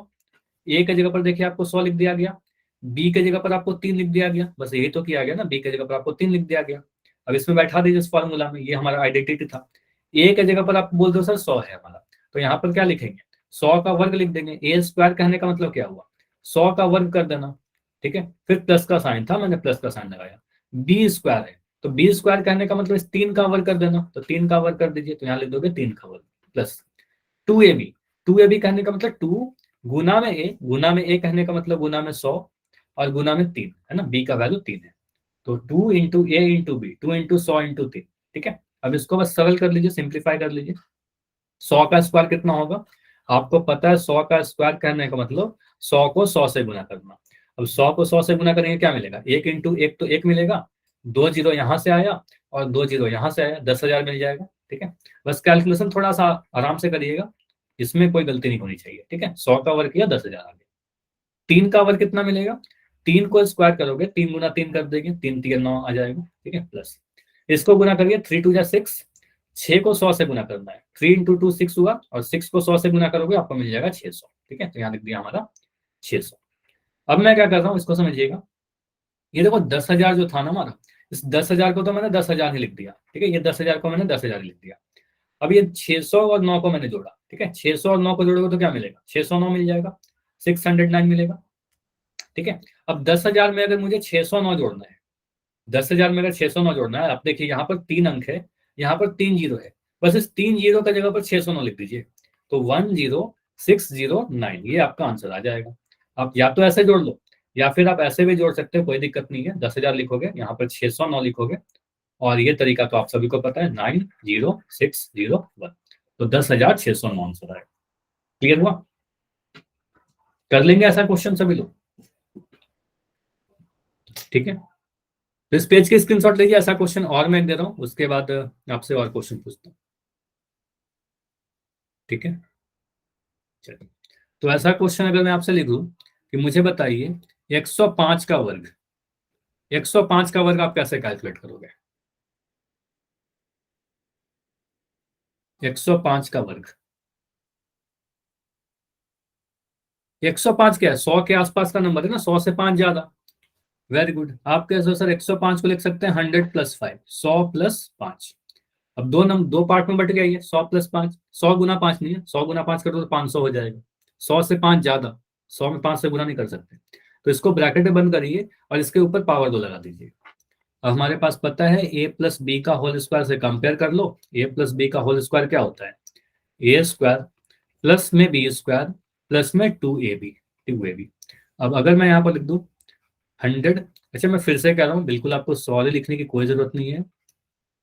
a के जगह पर देखिए आपको 100 लिख दिया गया, b के जगह पर आपको 3 लिख दिया गया, बस यही तो किया गया ना, b के जगह पर आपको 3 लिख दिया गया। अब इसमें बैठा दीजिए इस फॉर्मूला में, ये हमारा आइडेंटिटी था। a के जगह पर आप बोल दो सर 100 है हमारा, तो यहाँ पर क्या लिखेंगे, 100 का वर्ग लिख देंगे, a स्क्वायर कहने का मतलब क्या हुआ, 100 का वर्ग कर देना, ठीक है, फिर प्लस का साइन था, मैंने प्लस का साइन लगाया, b स्क्वायर है, तो बी स्क्वायर करने का मतलब इस 3 का वर्ग कर देना, तो 3 का वर्ग कर दीजिए, तो यहाँ लिख दोगे 3 का वर्ग प्लस 2ab, 2ab कहने का मतलब 2 गुना में a, गुना में a कहने का मतलब गुना में 100 और गुना में 3 है ना, b का वैल्यू 3 है, तो 2 इंटू ए इंटू बी, 2 इंटू 100 इंटू 3, ठीक है। अब इसको बस सरल कर लीजिए, सिंप्लीफाई कर लीजिए, 100 का स्क्वायर कितना होगा, आपको पता है 100 का स्क्वायर करने का मतलब 100 को 100 से गुना करना। अब 100 को 100 से गुना करेंगे क्या मिलेगा, 1 इंटू 1 तो 1 मिलेगा, 2 जीरो यहाँ से आया और 2 जीरो यहाँ से आया, 10,000 मिल जाएगा। ठीक है, बस कैलकुलेशन थोड़ा सा आराम से करिएगा, इसमें कोई गलती नहीं होनी चाहिए। ठीक है, 100 का वर्ग किया 10,000 आ गया। 3 का वर्ग कितना मिलेगा, 3 को स्क्वायर करोगे, 3 गुना 3 कर देंगे, 3 3 9 आ जाएगा। ठीक है, प्लस इसको गुना करिए, 3 2 जा 6, 6 को 100 से गुना करना है, 3 इंटू 2 6 हुआ, और 6 को 100 से गुना करोगे आपको मिल जाएगा 600। ठीक है, तो यहाँ लिख दिया हमारा 600। अब मैं क्या कर रहा हूँ इसको समझिएगा, ये देखो 10,000 जो था ना हमारा, इस 10,000 को तो मैंने 10,000 ही लिख दिया। ठीक है, ये 10,000 को मैंने 10,000 ही लिख दिया। अब ये 600 और 9 को मैंने जोड़ा। ठीक है, 600 और 9 को जोड़ोगे तो क्या मिलेगा, 609 मिल जाएगा, 609 मिलेगा। ठीक है, अब 10,000 में अगर मुझे 609 जोड़ना है, 10,000 में अगर 609 जोड़ना है, अब देखिए यहाँ पर 3 अंक है, यहाँ पर 3 जीरो है, बस इस 3 जीरो का जगह पर 609 लिख दीजिए, तो 10609 ये आपका आंसर आ जाएगा। आप या तो ऐसे जोड़ लो, या फिर आप ऐसे भी जोड़ सकते हो, कोई दिक्कत नहीं है। 10,000 लिखोगे, यहाँ पर 609 लिखोगे, और ये तरीका तो आप सभी को पता है, 90601, तो 10,609 आंसर आएगा। क्लियर हुआ? कर लेंगे ऐसा क्वेश्चन सभी लोग? ठीक है, तो इस पेज के स्क्रीनशॉट लीजिए, ऐसा क्वेश्चन और मैं दे रहा हूं, उसके बाद आपसे और क्वेश्चन पूछता हूं। ठीक है, चलिए, तो ऐसा क्वेश्चन अगर मैं आपसे लिखूं कि मुझे बताइए 105 का वर्ग, 105 का वर्ग आप कैसे कैलकुलेट करोगे? 105 का वर्ग, 105 क्या है, 100 के आसपास का नंबर है ना, 100 से 5 ज्यादा। वेरी गुड, आप कैसे हो सर, 105 को लिख सकते हैं 100 प्लस 5, 100 प्लस 5। अब दो पार्ट में बट गया ये, 100 प्लस 5, 100 गुना 5 नहीं है, 100 गुना 5 कर दो तो 500 हो जाएगा, 100 से 5 ज्यादा, 100 में 5 से गुना नहीं कर सकते, तो इसको ब्रैकेट में बंद करिए और इसके ऊपर पावर 2 लगा दीजिए। अब हमारे पास पता है ए प्लस बी का होल स्क्वायर से कंपेयर कर लो, ए प्लस बी का होल स्क्वायर क्या होता है, ए स्क्वायर प्लस में बी स्क्वायर प्लस में 2ab। अब अगर मैं यहाँ पर लिख दूं 100, अच्छा मैं फिर से कह रहा हूँ, बिल्कुल आपको सॉरी लिखने की कोई जरूरत नहीं है,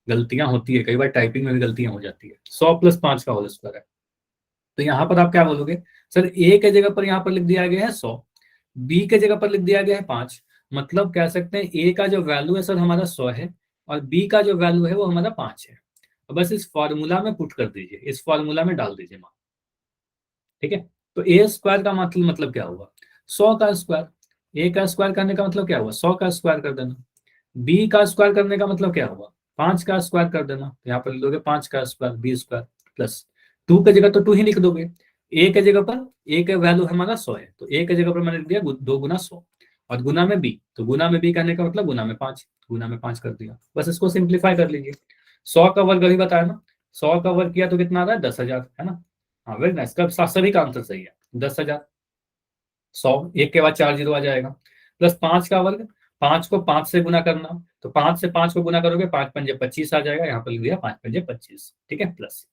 गलतियां होती है, कई बार टाइपिंग में भी गलतियां हो जाती है। 100 प्लस 5 का होल स्क्वायर है, तो यहाँ पर आप क्या बोलोगे, सर ए के जगह पर यहाँ पर लिख दिया गया है 100, बी के जगह पर लिख दिया गया है 5, मतलब कह सकते हैं ए का जो वैल्यू है सर हमारा 100 है, और बी का जो वैल्यू है वो हमारा 5 है। तो बस इस फॉर्मूला में पुट कर दीजिए, इस फॉर्मूला में डाल दीजिए मान। ठीक है, तो ए स्क्वायर का मतलब क्या हुआ, 100 का स्क्वायर, ए का स्क्वायर करने का मतलब क्या हुआ, 100 का स्क्वायर कर देना, बी का स्क्वायर करने का मतलब क्या हुआ, 5 का स्क्वायर कर देना, तो यहाँ पर लिख दोगे 5 का स्क्वायर बी स्क्वायर प्लस 2 की जगह तो 2 ही लिख दोगे, ए के जगह पर ए का वैल्यू हमारा 100 है, तो ए के जगह पर मैंने लिख दिया 2 गुना 100, और गुना में बी, तो गुना में बी करने का मतलब गुना में 5, गुना में 5 कर दिया, बस इसको सिंप्लीफाई कर लीजिए। 100 का वर्ग अभी बताया ना, 100 का वर्ग किया तो कितना आ रहा है, 10,000 है ना। हाँ वेरी नाइस, इसका सभी का आंसर सही है, 10,000। 100 एक के बाद 4 जीरो आ जाएगा, प्लस 5 का वर्ग, 5 को 5 से गुना करना, तो 5 से 5 को गुना करोगे, 5 पंजे 25 आ जाएगा, यहाँ पर लिख दिया 5 पंजे 25। ठीक है, प्लस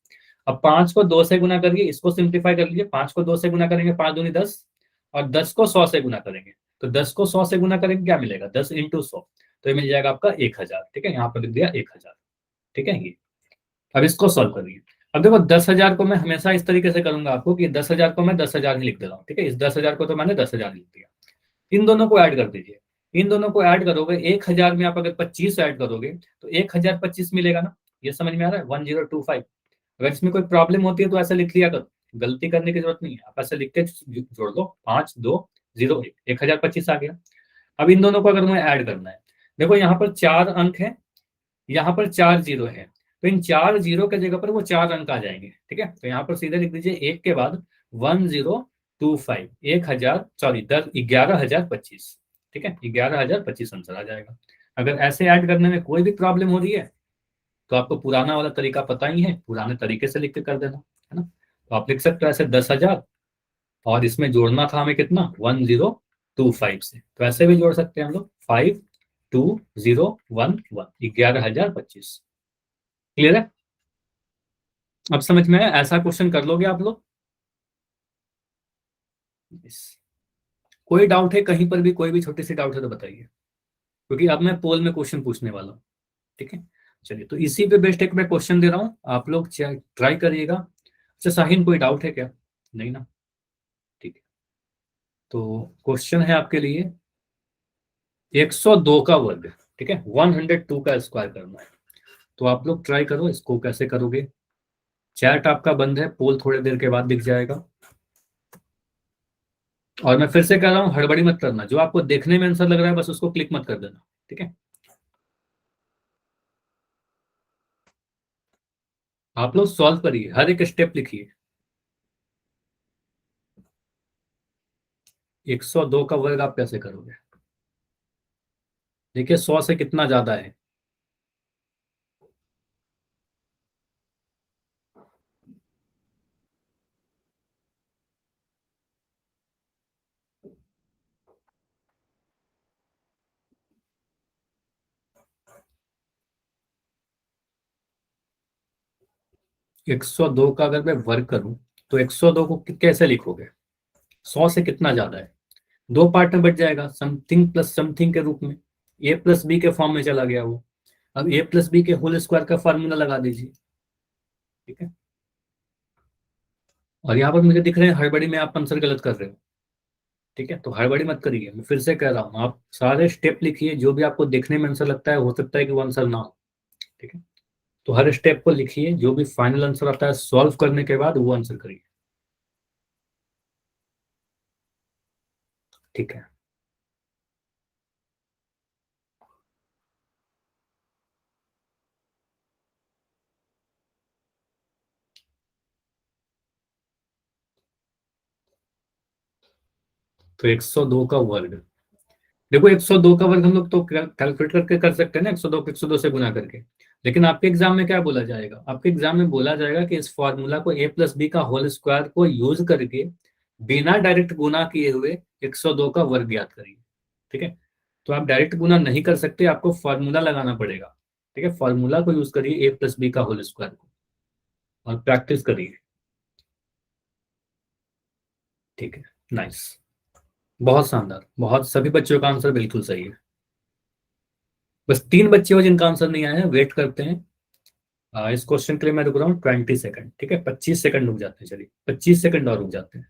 अब 5 को 2 से गुना करिए, इसको सिंप्लीफाई कर लीजिए, 5 को 2 से गुना करेंगे 5 दूनी 10, और 10 को 100 से गुना करेंगे, तो 10 को 100 से गुना करेंगे क्या मिलेगा, 10 इंटू 100, तो ये मिल जाएगा आपका 1,000। ठीक है, यहाँ पर लिख दिया 1,000। ठीक है, ये अब इसको सॉल्व करिए। अब देखो 10,000 को मैं हमेशा इस तरीके से करूंगा आपको कि 10,000 को मैं 10,000 ही लिख दे रहा हूँ। ठीक है, इस 10,000 को तो मैंने 10,000 लिख दिया, इन दोनों को ऐड कर दीजिए, इन दोनों को ऐड करोगे, 1,000 में आप अगर 25 ऐड करोगे तो 1,025 मिलेगा ना, ये समझ में आ रहा है, 1025। अगर इसमें कोई प्रॉब्लम होती है तो ऐसा लिख लिया करो, गलती करने की जरूरत नहीं है, आप ऐसे लिख के जोड़ दो, 5201, 1,025 आ गया। अब इन दोनों को अगर मुझे ऐड करना है, देखो यहाँ पर 4 अंक है, यहाँ पर 4 जीरो है, तो इन 4 जीरो के जगह पर वो 4 अंक आ जाएंगे। ठीक है, तो यहाँ पर सीधे लिख दीजिए एक के बाद 1025, 1,000 सॉरी 11,025। ठीक है, 11,025 आंसर आ जाएगा। अगर ऐसे ऐड करने में कोई भी प्रॉब्लम हो रही है तो आपको पुराना वाला तरीका पता ही है, पुराने तरीके से लिख के कर देना है ना। तो आप लिख सकते हो ऐसे 10,000, और इसमें जोड़ना था हमें कितना, 1025 से, तो ऐसे भी जोड़ सकते हैं हम लोग, 52011, 11,025। क्लियर है? अब समझ में आया, ऐसा क्वेश्चन कर लोगे आप लोग? Yes. कोई डाउट है कहीं पर भी, कोई भी छोटी सी डाउट है तो बताइए, क्योंकि अब मैं पोल में क्वेश्चन पूछने वाला हूँ। ठीक है, चलिए, तो इसी पे बेस्ट एक मैं क्वेश्चन दे रहा हूँ, आप लोग ट्राई करिएगा। अच्छा साहिन, कोई डाउट है क्या? नहीं ना, ठीक है, तो क्वेश्चन है आपके लिए 102 का वर्ग। ठीक है, 102 का स्क्वायर करना है। तो आप लोग ट्राई करो, इसको कैसे करोगे। चैट आपका बंद है, पोल थोड़ी देर के बाद दिख जाएगा। और मैं फिर से कह रहा हूँ, हड़बड़ी मत करना, जो आपको देखने में आंसर लग रहा है बस उसको क्लिक मत कर देना, ठीक है। आप लोग सॉल्व करिए, हर एक स्टेप लिखिए। 102 का वर्ग आप कैसे करोगे। देखिए 100 से कितना ज्यादा है। 102 का अगर मैं वर्ग करूं तो 102 को कैसे लिखोगे। 100 से कितना ज्यादा है, दो पार्ट में बट जाएगा, समथिंग प्लस समथिंग के रूप में। ए प्लस बी के फॉर्म में चला गया वो। अब ए प्लस बी के होल स्क्वायर का फॉर्मूला लगा दीजिए, ठीक है। और यहाँ पर मुझे दिख रहे हैं हड़बड़ी में आप आंसर गलत कर रहे हो, ठीक है। तो हड़बड़ी मत करिए, मैं फिर से कह रहा हूँ, आप सारे स्टेप लिखिए, जो भी आपको देखने में आंसर लगता है, हो सकता है कि वो आंसर ना हो, ठीक है। तो हर स्टेप को लिखिए, जो भी फाइनल आंसर आता है सॉल्व करने के बाद वो आंसर करिए, ठीक है। तो 102 का वर्ग, देखो 102 का वर्ग हम लोग तो कैलकुलेट करके कर सकते हैं ना, 102 को 102 से गुना करके। लेकिन आपके एग्जाम में क्या बोला जाएगा, आपके एग्जाम में बोला जाएगा कि इस फॉर्मूला को ए प्लस बी का होल स्क्वायर को यूज करके बिना डायरेक्ट गुना किए हुए 102 का वर्ग ज्ञात करिए, ठीक है। तो आप डायरेक्ट गुना नहीं कर सकते, आपको फॉर्मूला लगाना पड़ेगा, ठीक है। फॉर्मूला को यूज करिए ए प्लस बी का होल स्क्वायर को, और प्रैक्टिस करिए, ठीक है। नाइस, बहुत शानदार, बहुत, सभी बच्चों का आंसर बिल्कुल सही है। बस 3 बच्चे हो जिनका आंसर नहीं आया है, वेट करते हैं। इस क्वेश्चन के लिए मैं रुक रहा हूँ 20 सेकंड, ठीक है, 25 सेकंड रुक जाते हैं, चलिए 25 सेकंड और रुक जाते हैं।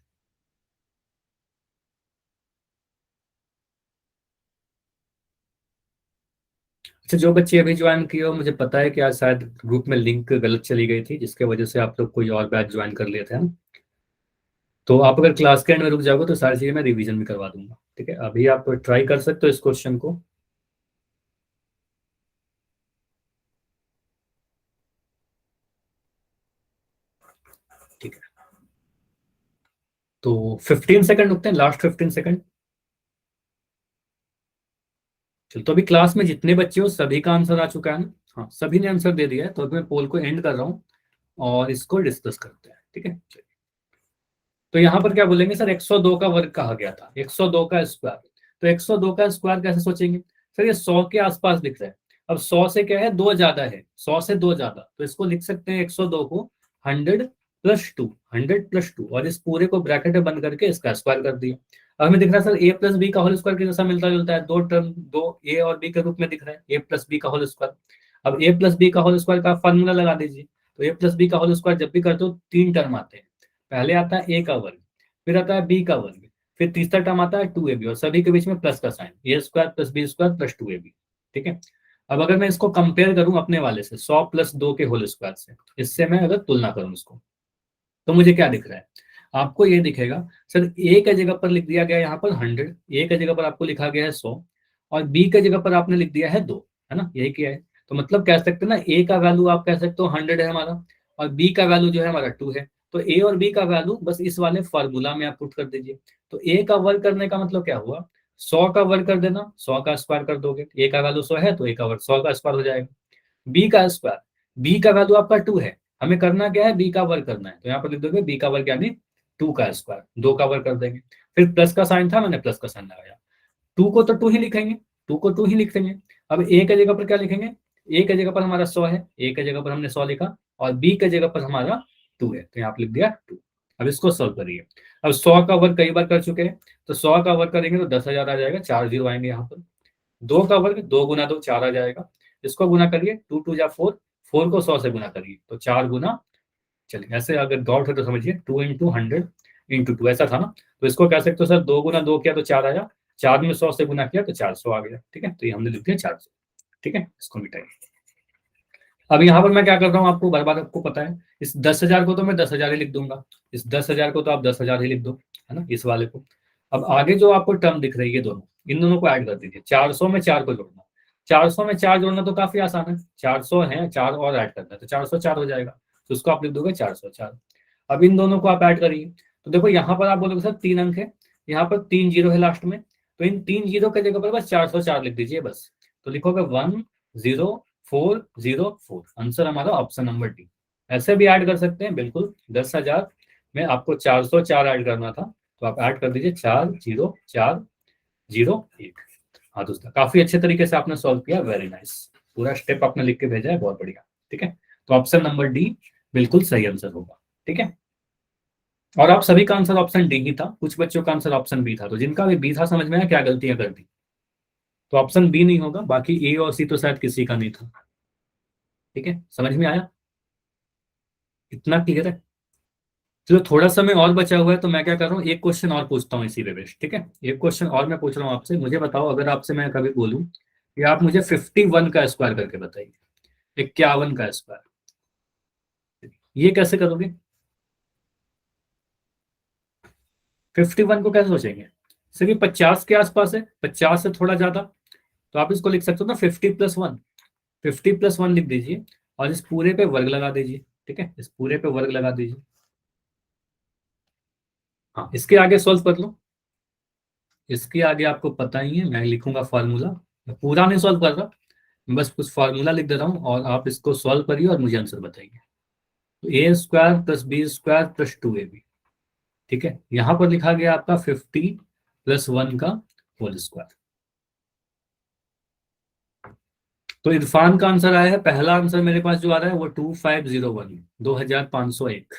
अच्छा, जो बच्चे अभी ज्वाइन किए हो, मुझे पता है कि आज शायद ग्रुप में लिंक गलत चली गई थी, जिसके वजह से आप लोग कोई और बैच ज्वाइन कर लिए थे, है ना। तो आप अगर क्लास के एंड में रुक जाओगे तो सारी चीजें मैं रिवीजन भी करवा दूंगा, ठीक है। अभी आप ट्राई कर सकते हो इस क्वेश्चन को, ठीक है। तो 15 सेकंड रुकते हैं, लास्ट 15 सेकंड। चलो, तो अभी क्लास में जितने बच्चे हो सभी का आंसर आ चुका है ना। हाँ, सभी ने आंसर दे दिया है, तो अभी मैं पोल को एंड कर रहा हूँ और इसको डिस्कस करते हैं, ठीक है। तो यहाँ पर क्या बोलेंगे सर, 102 का वर्ग कहा गया था, 102 का स्क्वायर। तो 102 का स्क्वायर कैसे सोचेंगे सर, ये 100 के आसपास दिख रहा है। अब 100 से क्या है, दो ज्यादा है, 100 से दो ज्यादा, तो इसको लिख सकते हैं 102 को 100 + 2, 100 + 2, और इस पूरे को ब्रैकेट में बंद करके इसका स्क्वायर कर दिया। अब हमें दिख रहा है सर ए प्लस बी का होल स्क्वायर के जैसा मिलता जुलता है, दो टर्म, दो ए और बी के रूप में दिख रहा है, ए प्लस बी का होल स्क्वायर। अब ए प्लस बी का होल स्क्वायर का फॉर्मूला लगा दीजिए। तो ए प्लस बी का होल स्क्वायर जब भी करते हो 3 टर्म आते हैं, पहले आता है ए का वर्ग, फिर आता है बी का वर्ग, फिर तीसरा टर्म आता है 2ab, और सभी के बीच में प्लस का sign, a square plus b square plus 2ab, ठीक है। अब अगर मैं इसको कंपेयर करूं अपने वाले से, 100 + 2 के होल स्क्वायर से, इससे मैं अगर तुलना करूं इसको, तो मुझे क्या दिख रहा है, आपको ये दिखेगा सर, ए के जगह पर लिख दिया गया यहाँ पर 100, ए के जगह पर आपको लिखा गया है 100, और बी के जगह पर आपने लिख दिया है 2, है ना, यही किया है। तो मतलब कह सकते हैं ना, ए का वैल्यू आप कह सकते हो 100 है हमारा, और बी का वैल्यू जो है हमारा 2 है। तो ए और बी का वैल्यू बस इस वाले फॉर्मूला में आप पुट कर दीजिए। तो ए का वर्ग करने का मतलब क्या हुआ, 100 का वर्ग कर देना, 100 का स्क्वायर कर दोगे, ए का वैल्यू 100 है तो ए का वर्ग 100 का स्क्वायर हो जाएगा। बी का स्क्वायर, बी का वैल्यू आपका 2 है, हमें करना क्या है, बी का वर्ग करना है, तो यहाँ पर लिख दोगे बी का वर्ग यानी 2 का स्क्वायर, 2 का वर्ग कर देंगे। फिर प्लस का साइन था, मैंने प्लस का साइन लगाया, 2 को तो 2 ही लिखेंगे, 2 को 2 ही लिखेंगे। अब ए की जगह पर क्या लिखेंगे, ए की जगह पर हमारा 100 है, ए की जगह पर हमने 100 लिखा, और बी की जगह पर हमारा 2 है, तो यहाँ पर लिख दिया 2। अब इसको सॉल्व करिए। अब 100 का वर्ग कई बार कर चुके हैं, तो 100 का वर्ग करेंगे तो 10,000 आ जाएगा, 4 जीरो आएंगे यहाँ पर। 2 का वर्ग 2 गुना 2 4 आ जाएगा, इसको गुना करिए, 2 2 जा 4, 4 को 100 से गुना करिए तो 4 गुना, चलिए ऐसे अगर डाउट है तो समझिए, 2 × 100 × 2 ऐसा था ना। तो इसको कह सकते हो सर, 2 गुना 2 किया तो 4 आया, 4 में 100 से गुना किया तो 400 आ गया, ठीक है। तो ये हमने लिख दिया 400। ठीक है, इसको मिटाइए। अब यहाँ पर मैं क्या कर रहा हूँ, आपको बार बार आपको पता है, इस 10,000 को तो मैं 10,000 ही लिख दूंगा, इस 10,000 को तो आप 10,000 ही लिख दो, है ना, इस वाले को। अब आगे जो आपको टर्म दिख रही है दोनों, इन दोनों को ऐड कर दीजिए। 400 में 4 को जोड़ना, 400 में 4 जोड़ना तो काफी आसान है, 400 है, 4 और ऐड करना है तो 404 हो जाएगा, तो उसको आप लिख दोगे 404। अब इन दोनों को आप ऐड करिए, तो देखो यहाँ पर आप बोलोगे सर 3 अंक है, यहाँ पर 3 जीरो है लास्ट में, तो इन 3 जीरो के जगह पर बस 404 लिख दीजिए बस। तो लिखोगे 10404, आंसर हमारा ऑप्शन नंबर डी। ऐसे भी ऐड कर सकते हैं बिल्कुल, 10,000 में आपको 404 ऐड करना था, तो आप ऐड कर दीजिए 40401। हाँ दोस्तों, काफी अच्छे तरीके से आपने सॉल्व किया, वेरी नाइस, पूरा स्टेप आपने लिख के भेजा है, बहुत बढ़िया। ठीक है, तो ऑप्शन नंबर डी बिल्कुल सही आंसर होगा। ठीक है, और आप सभी का आंसर ऑप्शन डी ही था, कुछ बच्चों का आंसर ऑप्शन बी था, तो जिनका भी बी था समझ में आया क्या गलतियां कर दी, तो ऑप्शन बी नहीं होगा, बाकी ए और सी तो शायद किसी का नहीं था। ठीक है, समझ में आया, इतना क्लियर है। चलो थोड़ा समय और बचा हुआ है, तो मैं क्या कर रहा हूँ, एक क्वेश्चन और पूछता हूँ इसी पे बेस्ड। ठीक है, एक क्वेश्चन और मैं पूछ रहा हूँ आपसे, मुझे बताओ, अगर आपसे मैं कभी बोलूँ कि आप मुझे 51 का स्क्वायर करके बताइए, 51 का स्क्वायर, ये कैसे करोगे? 51 को कैसे सोचेंगे? सिर्फ 50 के आसपास है, 50 से थोड़ा ज्यादा, तो आप इसको लिख सकते हो ना 50+1, 50+1 लिख दीजिए, और इस पूरे पे वर्ग लगा दीजिए। ठीक है, इस पूरे पे वर्ग लगा दीजिए। हाँ, इसके आगे सॉल्व कर लो, इसके आगे आपको पता ही है, मैं लिखूंगा फार्मूला, मैं पूरा नहीं सॉल्व कर रहा, मैं बस कुछ फार्मूला लिख दे रहा हूँ, और आप इसको सॉल्व करिए और मुझे आंसर बताइए। तो a² + b² + 2ab, ठीक है, यहां पर लिखा गया आपका 50+1 का होल स्क्वायर। तो इरफान का आंसर आया है, पहला आंसर मेरे पास जो आ रहा है वो 2501, 2501।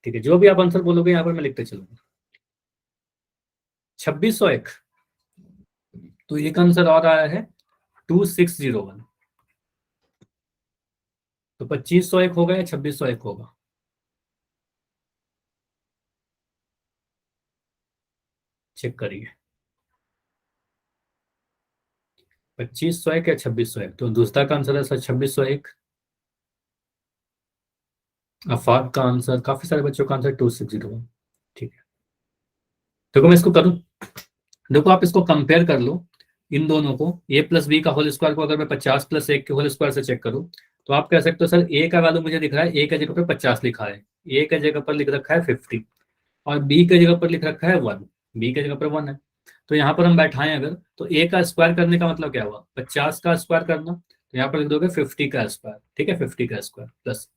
ठीक है, जो भी आप आंसर बोलोगे यहाँ पर मैं लिखते चलूंगा। 2601, तो एक आंसर और आया है 2601, तो 2501 होगा या 2601 होगा? चेक करिए, 2501 या 2601, तो दूसरा का आंसर है सर 2601। अफाक का आंसर, काफी सारे बच्चों का आंसर 2601। ठीक है, देखो मैं इसको करूं, देखो आप इसको कंपेयर कर लो, इन दोनों को, a+b का होल स्क्वायर को अगर मैं 50+1 के होल स्क्वायर से चेक करूं, तो आप कह सकते हो सर a का वैल्यू मुझे दिख रहा है, a के जगह पर 50 लिखा है, a के जगह पर लिख रखा है 50, और b के जगह पर लिख रखा है 1, b के जगह पर 1 है, तो यहाँ पर हम बैठाएं अगर, तो a का स्क्वायर करने का मतलब क्या हुआ, 50 का स्क्वायर करना, तो यहाँ पर लिख दोगे 50 का स्क्वायर। ठीक है, 50 का स्क्वायर प्लस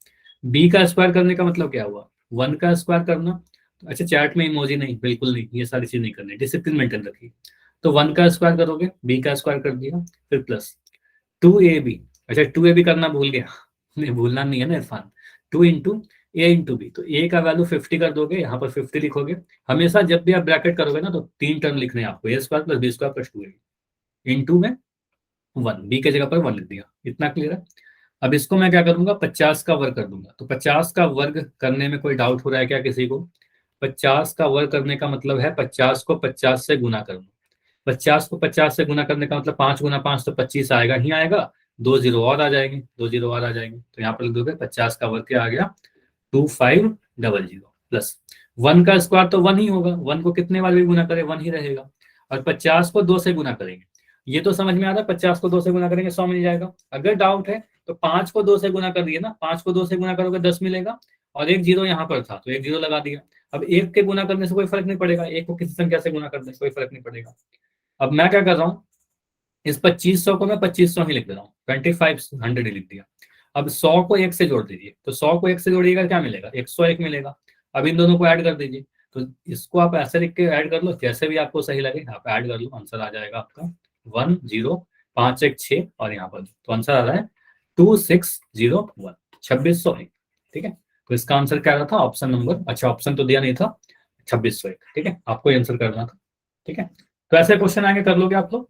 b का स्क्वायर करने का मतलब क्या हुआ, 1 का स्क्वायर करना। अच्छा, चैट में इमोजी नहीं, बिल्कुल नहीं, ये सारी चीज नहीं करनी, डिसिप्लिन मेंटेन रखिए। तो 1 का स्क्वायर करोगे, बी का स्क्वायर कर दिया, फिर प्लस 2ab। अच्छा, 2ab करना भूल गया, नहीं भूलना नहीं है ना इरफान, 2 × a × b, तो a का वैल्यू 50 कर दोगे, यहाँ पर 50 लिखोगे। हमेशा जब भी आप ब्रैकेट करोगे ना, तो 3 टर्म लिखने हैं आपको, a² + b² + 2ab, इंटू में 1, बी के जगह पर 1 लिख दिया, इतना क्लियर है। अब इसको मैं क्या करूंगा, 50 का वर्ग कर दूंगा, तो 50 का वर्ग करने में कोई डाउट हो रहा है क्या किसी को? 50 का वर्ग करने का मतलब है 50 को 50 से गुना करना, 50 को 50 से गुना करने का मतलब 5 × 5 तो 25 आएगा ही आएगा, 2 जीरो और आ जाएंगे, 2 जीरो और आ जाएंगे, तो यहाँ पर लिख दोगे 50 का वर्ग क्या आ गया, 2500, प्लस 1 का स्क्वायर तो 1 ही होगा, 1 को कितने बार भी गुना करें 1 ही रहेगा, और 50 को 2 से गुना करेंगे, ये तो समझ में आ रहा है, 50 को 2 से गुना करेंगे 100 मिल जाएगा। अगर डाउट है तो 5 को 2 से गुना कर दिए ना, 5 को 2 से गुना करोगे 10 मिलेगा, और एक जीरो यहाँ पर था तो एक जीरो लगा दिया। अब एक के गुना करने से कोई फर्क नहीं पड़ेगा, एक को किसी संख्या से गुना करने से कोई फर्क नहीं पड़ेगा। अब मैं क्या कर रहा हूँ, इस 2500 को मैं 2500 ही लिख दे रहा हूँ, 2500 ही लिख दिया। अब 100 को 1 से जोड़ दीजिए, तो 100 को 1 से जोड़िएगा क्या मिलेगा, 101 मिलेगा। अब इन दोनों को ऐड कर दीजिए, तो इसको आप ऐसे लिख के ऐड कर लो, जैसे भी आपको सही लगे आप ऐड कर लो, आंसर आ जाएगा आपका 10, 5 1 6, और यहाँ पर तो आंसर आ रहा है 2601, 2601। ठीक है, तो इसका आंसर क्या रहा था, ऑप्शन नंबर, अच्छा ऑप्शन तो दिया नहीं था, 2601। ठीक है, आपको ये आंसर करना था। ठीक है, तो ऐसे क्वेश्चन आगे कर लोगे आप लोग।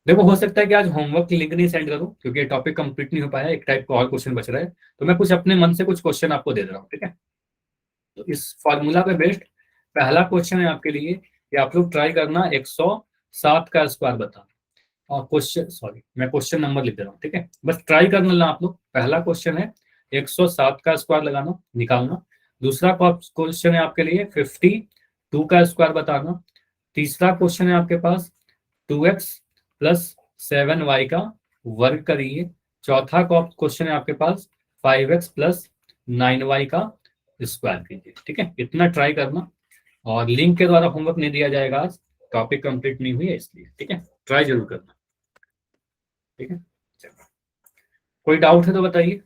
देखो हो सकता है कि आज होमवर्क लिंक नहीं सेंड करूं, क्योंकि टॉपिक कंप्लीट नहीं हो पाया, एक टाइप का और क्वेश्चन बच रहा है, तो मैं कुछ अपने मन से कुछ क्वेश्चन आपको दे दे रहा हूँ। ठीक है, तो इस फॉर्मूला पे बेस्ड पहला क्वेश्चन है आपके लिए कि आप लोग ट्राई करना 107 का स्क्वायर बताना। और क्वेश्चन, सॉरी मैं क्वेश्चन नंबर लिख दे रहा हूँ, ठीक है, बस ट्राई करना ला आप लोग। पहला क्वेश्चन है 107 का स्क्वायर लगाना निकालना। दूसरा क्वेश्चन है आपके लिए 52 का स्क्वायर बताना। तीसरा क्वेश्चन है आपके पास 2x प्लस 7y का वर्ग करिए। चौथा क्वेश्चन है आपके पास 5x प्लस 9y का स्क्वायर कीजिए, ठीक है। इतना ट्राई करना, और लिंक के द्वारा होमवर्क नहीं दिया जाएगा आज, टॉपिक कंप्लीट नहीं हुई है इसलिए, ठीक है। ट्राई जरूर करना, ठीक है। चलो, कोई डाउट है तो बताइए।